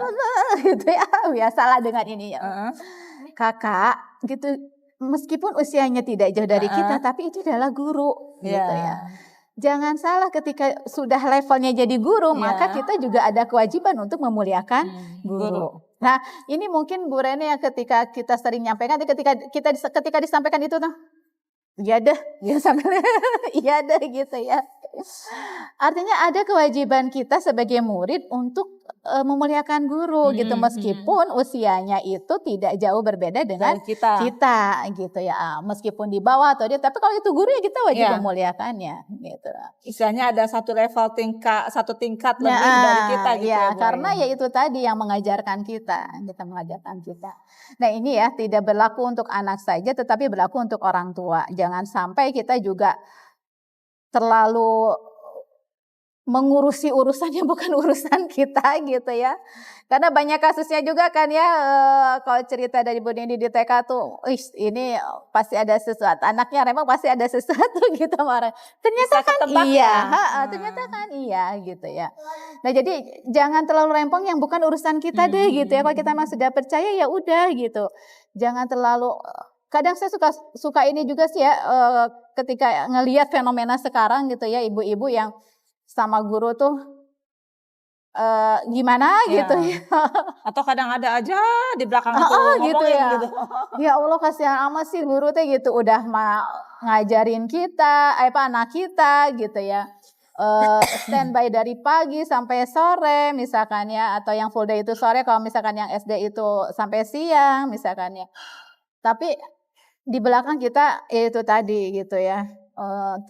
gitu ya, biasalah dengan ini ya. Kakak gitu, meskipun usianya tidak jauh dari kita, tapi itu adalah guru gitu ya. Jangan salah, ketika sudah levelnya jadi guru, maka kita juga ada kewajiban untuk memuliakan guru. Nah, ini mungkin Bu Reni yang ketika kita sering nyampaikan, ketika disampaikan itu tuh, iya deh, iya deh gitu ya. Artinya ada kewajiban kita sebagai murid untuk memuliakan guru gitu, meskipun usianya itu tidak jauh berbeda dengan kita gitu ya. Meskipun di bawah atau dia, tapi kalau itu guru ya kita wajib memuliakannya gitu. Istilahnya ada satu tingkat lebih dari kita gitu ya. Karena ya itu tadi yang mengajarkan kita mengajarkan kita. Nah, ini ya tidak berlaku untuk anak saja, tetapi berlaku untuk orang tua. Jangan sampai kita juga terlalu mengurusi urusan yang bukan urusan kita gitu ya. Karena banyak kasusnya juga kan ya, kalau cerita dari Bu Nini di TK tuh, ini pasti ada sesuatu, anaknya memang pasti ada sesuatu gitu marah. Ternyata kan iya, ternyata kan iya gitu ya. Nah, jadi jangan terlalu rempong yang bukan urusan kita deh gitu ya. Kalau kita memang sudah percaya ya udah gitu. Jangan terlalu kadang saya suka ini juga sih ya, ketika ngelihat fenomena sekarang gitu ya, ibu-ibu yang sama guru tuh gimana gitu ya. Atau kadang ada aja di belakang itu gitu ngomongin ya. gitu. Ya Allah, kasihan amat sih guru teh gitu, udah ngajarin kita, anak kita gitu ya. Standby dari pagi sampai sore misalkan ya, atau yang full day itu sore, kalau misalkan yang SD itu sampai siang misalkan ya. Tapi di belakang kita itu tadi gitu ya,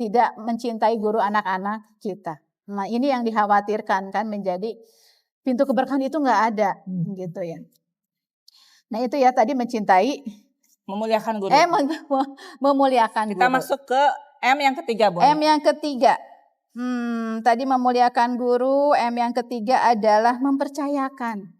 tidak mencintai guru anak-anak kita. Nah ini yang dikhawatirkan kan, menjadi pintu keberkahan itu nggak ada gitu ya. Nah itu ya tadi mencintai, memuliakan guru. Memuliakan Kita guru. masuk ke M yang ketiga, Bu. M yang ketiga. Tadi memuliakan guru, M yang ketiga adalah mempercayakan.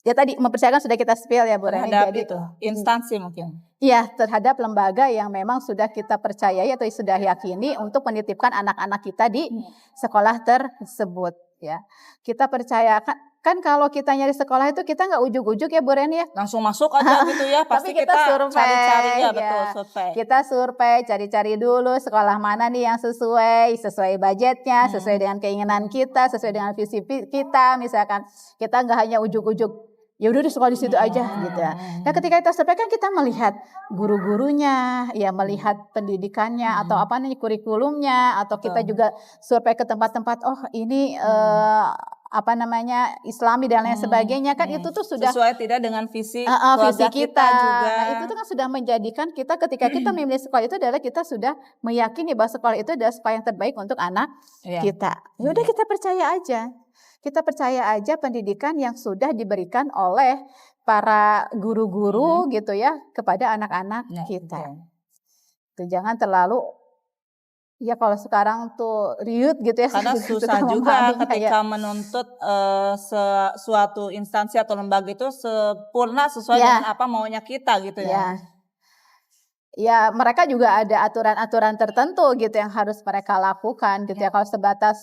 Ya tadi mempercayakan sudah kita spill ya Bu Reni. Terhadap itu instansi mungkin. Iya, terhadap lembaga yang memang sudah kita percayai atau sudah yakini untuk menitipkan anak-anak kita di sekolah tersebut ya. Kita percayakan, kan kalau kita nyari sekolah itu kita nggak ujuk-ujuk ya Bu Reni ya. Langsung masuk aja gitu ya, pasti Tapi kita survei, cari-cari ya, betul, ya. survei. Kita survei, cari-cari dulu sekolah mana nih yang sesuai budgetnya, sesuai dengan keinginan kita, sesuai dengan visi kita misalkan. Kita nggak hanya ujuk-ujuk, ya udah di sekolah di situ aja gitu ya. Nah ketika kita survei kan kita melihat guru-gurunya, ya melihat pendidikannya atau apa nih kurikulumnya, atau kita juga survei ke tempat-tempat, oh ini Islami dan lain sebagainya, kan itu tuh sudah sesuai tidak dengan visi visi kita juga. Nah itu tuh kan sudah menjadikan kita, ketika kita memilih sekolah itu adalah kita sudah meyakini bahwa sekolah itu adalah sekolah yang terbaik untuk anak kita. Ya udah kita percaya aja. Kita percaya aja pendidikan yang sudah diberikan oleh para guru-guru gitu ya kepada anak-anak kita. Tuh, jangan terlalu, ya kalau sekarang tuh riut gitu ya. Karena susah juga ketika menuntut suatu instansi atau lembaga itu sempurna sesuai dengan apa maunya kita gitu ya. Ya mereka juga ada aturan-aturan tertentu gitu yang harus mereka lakukan gitu ya. Kalau sebatas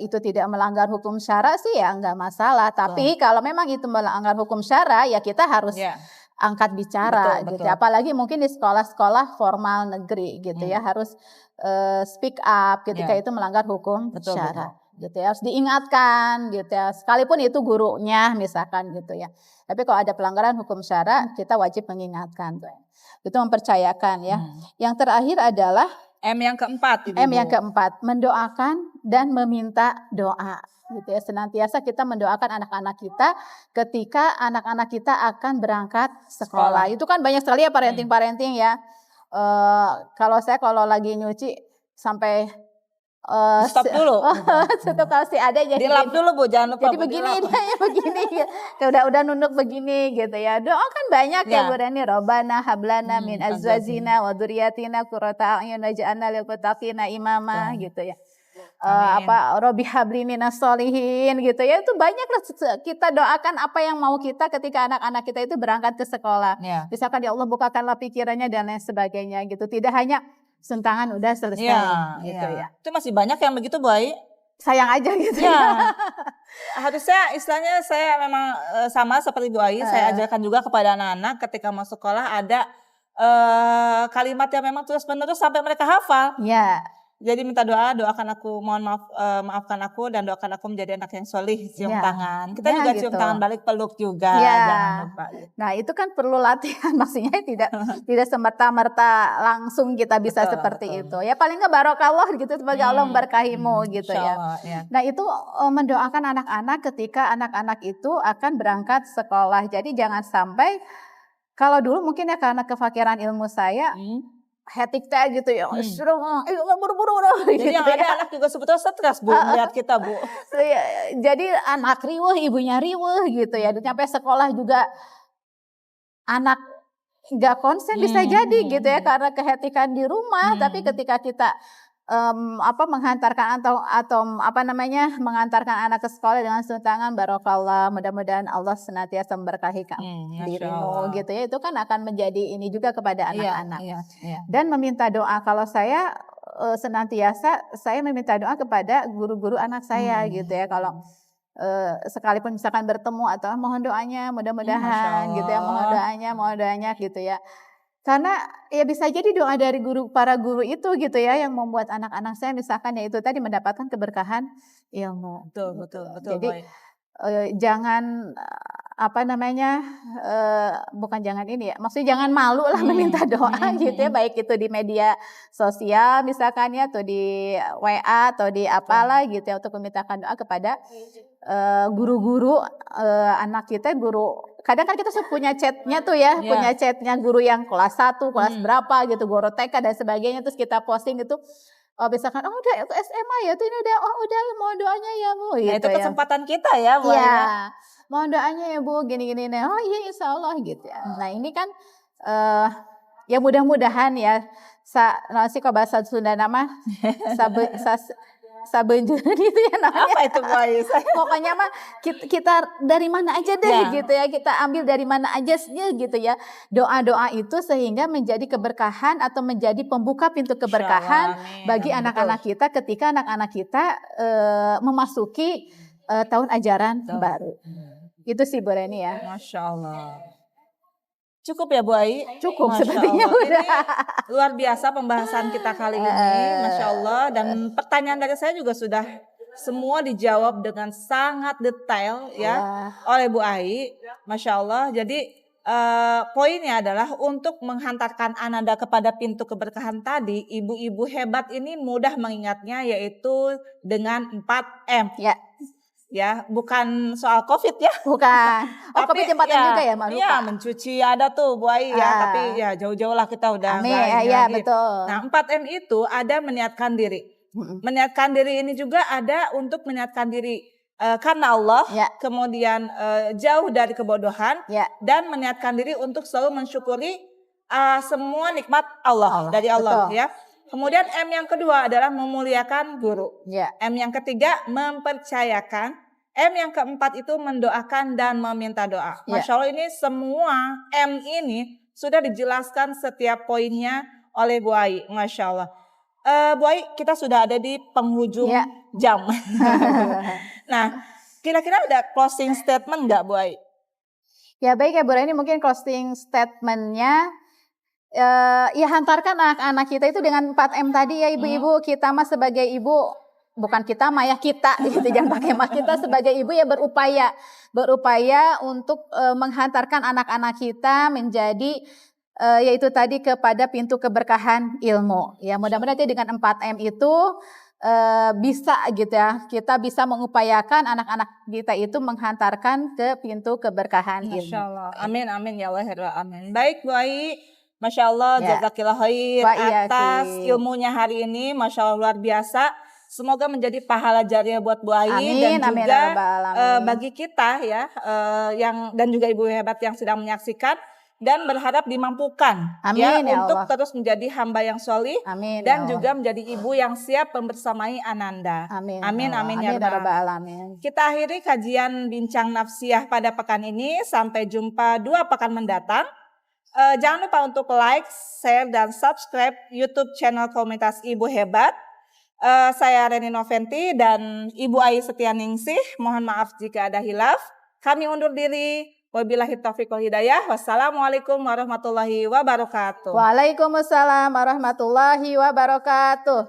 itu tidak melanggar hukum syara sih ya nggak masalah. Tapi kalau memang itu melanggar hukum syara ya kita harus angkat bicara gitu. Apalagi mungkin di sekolah-sekolah formal negeri gitu ya, harus speak up ketika itu melanggar hukum syara. Gitu ya, harus diingatkan gitu ya, sekalipun itu gurunya misalkan gitu ya. Tapi kalau ada pelanggaran hukum syara kita wajib mengingatkan. Itu mempercayakan ya. Yang terakhir adalah M yang keempat. M yang keempat, mendoakan dan meminta doa. Gitu ya, senantiasa kita mendoakan anak-anak kita ketika anak-anak kita akan berangkat sekolah. Itu kan banyak sekali ya parenting ya. Kalau lagi nyuci sampai stop dulu. Stop kalau si ada jadi dilap dulu Bu, jangan lupa. Jadi begini dia begini ya. Udah nunduk begini gitu ya. Doa kan banyak ya Bu Reni. Robbana hablana min azwajina wa dzurriyyatina qurrata a'yun waj'alna lil muttaqina imama gitu ya. Robbi habli minas sholihin gitu ya. Itu banyak lah kita doakan apa yang mau kita ketika anak-anak kita itu berangkat ke sekolah. Misalkan ya Allah bukakanlah pikirannya dan lain sebagainya gitu. Tidak hanya sentangan udah selesai gitu ya. Itu masih banyak yang begitu Bu Ai. Sayang aja gitu ya. Harusnya istilahnya saya memang sama seperti Bu Ai, saya ajarkan juga kepada anak-anak ketika masuk sekolah ada kalimat yang memang terus-menerus sampai mereka hafal. Jadi minta doa, doakan aku, mohon maaf, maafkan aku dan doakan aku menjadi anak yang solih, cium tangan. Kita juga cium tangan balik, peluk juga, jangan lupa. Nah itu kan perlu latihan, maksudnya tidak semerta-merta langsung kita bisa seperti itu. Ya paling nggak barokallah gitu, sebagai Allah memberkahimu gitu ya. Nah itu mendoakan anak-anak ketika anak-anak itu akan berangkat sekolah. Jadi jangan sampai, kalau dulu mungkin ya karena kefakiran ilmu saya, hektik gitu ya, buru-buru jadi yang ada anak juga sebetulnya stres Bu, melihat kita Bu. Jadi anak riweuh, ibunya riweuh gitu ya, sampai sekolah juga anak nggak konsen bisa jadi gitu ya, karena kehektikan di rumah. Tapi ketika kita menghantarkan mengantarkan anak ke sekolah dengan tangan, barokallah, mudah-mudahan Allah senantiasa memberkahi dirimu gitu ya. Itu kan akan menjadi ini juga kepada anak-anak. Dan meminta doa, kalau saya senantiasa saya meminta doa kepada guru-guru anak saya gitu ya. Kalau sekalipun misalkan bertemu atau mohon doanya mudah-mudahan gitu ya, mohon doanya gitu ya. Karena ya bisa jadi doa dari para guru itu gitu ya yang membuat anak-anak saya misalkan ya itu tadi mendapatkan keberkahan ilmu. Betul. Jadi jangan apa namanya bukan jangan ini ya, maksudnya jangan malu lah meminta doa gitu ya, baik itu di media sosial misalkan ya, atau di WA atau di apalah gitu ya, untuk memintakan doa kepada guru-guru anak kita, guru. Kadang kan kita punya chatnya tuh ya, punya chatnya guru yang kelas 1, kelas berapa gitu, guru TK dan sebagainya, terus kita posting itu. Misalkan, udah SMA ya, tuh ini udah mau doanya ya Bu. Nah, gitu itu kesempatan kita ya Bu. Iya, mau doanya ya Bu, gini-gini nih. Oh iya insya Allah gitu ya. Nah ini kan ya mudah-mudahan ya, nasi kok bahasa Sunda nama, sabenjeureun itu ya namanya. Apa itu Bu Aisyah? Pokoknya mah kita dari mana aja deh gitu ya, kita ambil dari mana aja gitu ya. Doa-doa itu sehingga menjadi keberkahan atau menjadi pembuka pintu keberkahan bagi anak-anak kita ketika anak-anak kita memasuki tahun ajaran baru. Itu sih Bu Reni ya. Masya Allah. Cukup ya Bu Ai? Cukup sepertinya udah. Ini luar biasa pembahasan kita kali ini, Masya Allah. Dan pertanyaan dari saya juga sudah semua dijawab dengan sangat detail ya oleh Bu Ai, Masya Allah. Jadi poinnya adalah untuk menghantarkan Ananda kepada pintu keberkahan tadi, ibu-ibu hebat ini mudah mengingatnya yaitu dengan 4M. Ya, bukan soal COVID ya. Bukan. Tapi COVID tempatnya juga ya, Mbak. Iya, mencuci ada tuh Bu Ai ya, tapi ya jauh-jauh lah kita udah. Amin, ya betul. Nah, 4M itu ada meniatkan diri. Meniatkan diri ini juga ada untuk meniatkan diri karena Allah, kemudian jauh dari kebodohan, dan meniatkan diri untuk selalu mensyukuri semua nikmat Allah dari Allah. Ya. Kemudian M yang kedua adalah memuliakan guru. M yang ketiga mempercayakan. M yang keempat itu mendoakan dan meminta doa. Masya Allah, ini semua M ini sudah dijelaskan setiap poinnya oleh Bu Ai. Masya Allah. Bu Ai, kita sudah ada di penghujung jam. Nah, kira-kira ada closing statement nggak Bu Ai? Ya baik ya Bu Reni, mungkin closing statementnya ya hantarkan anak-anak kita itu dengan 4M tadi ya ibu-ibu. Kita mah sebagai ibu, bukan kita mah ya kita gitu, jangan pakai mah, kita sebagai ibu ya berupaya untuk menghantarkan anak-anak kita menjadi yaitu tadi kepada pintu keberkahan ilmu. Ya mudah-mudahan dengan 4M itu bisa gitu ya, kita bisa mengupayakan anak-anak kita itu menghantarkan ke pintu keberkahan ilmu. Masya Allah, amin amin ya Allah, amin. Baik Bu Ai, Masya Allah, jazakillah khair atas ilmunya hari ini, Masya Allah luar biasa. Semoga menjadi pahala jariah buat Bu Ai dan juga bagi kita ya, dan juga ibu hebat yang sedang menyaksikan, dan berharap dimampukan ya untuk terus menjadi hamba yang sholih dan juga menjadi ibu yang siap membersamai Ananda. Amin amin ya rabbal alamin. Kita akhiri kajian bincang nafsiyah pada pekan ini, sampai jumpa 2 pekan mendatang. Jangan lupa untuk like, share, dan subscribe YouTube channel Komunitas Ibu Hebat. Saya Reni Noventi dan Ibu Ai Setianingsih. Mohon maaf jika ada hilaf. Kami undur diri. Wabillahi taufiq wal hidayah. Wassalamualaikum warahmatullahi wabarakatuh. Waalaikumsalam warahmatullahi wabarakatuh.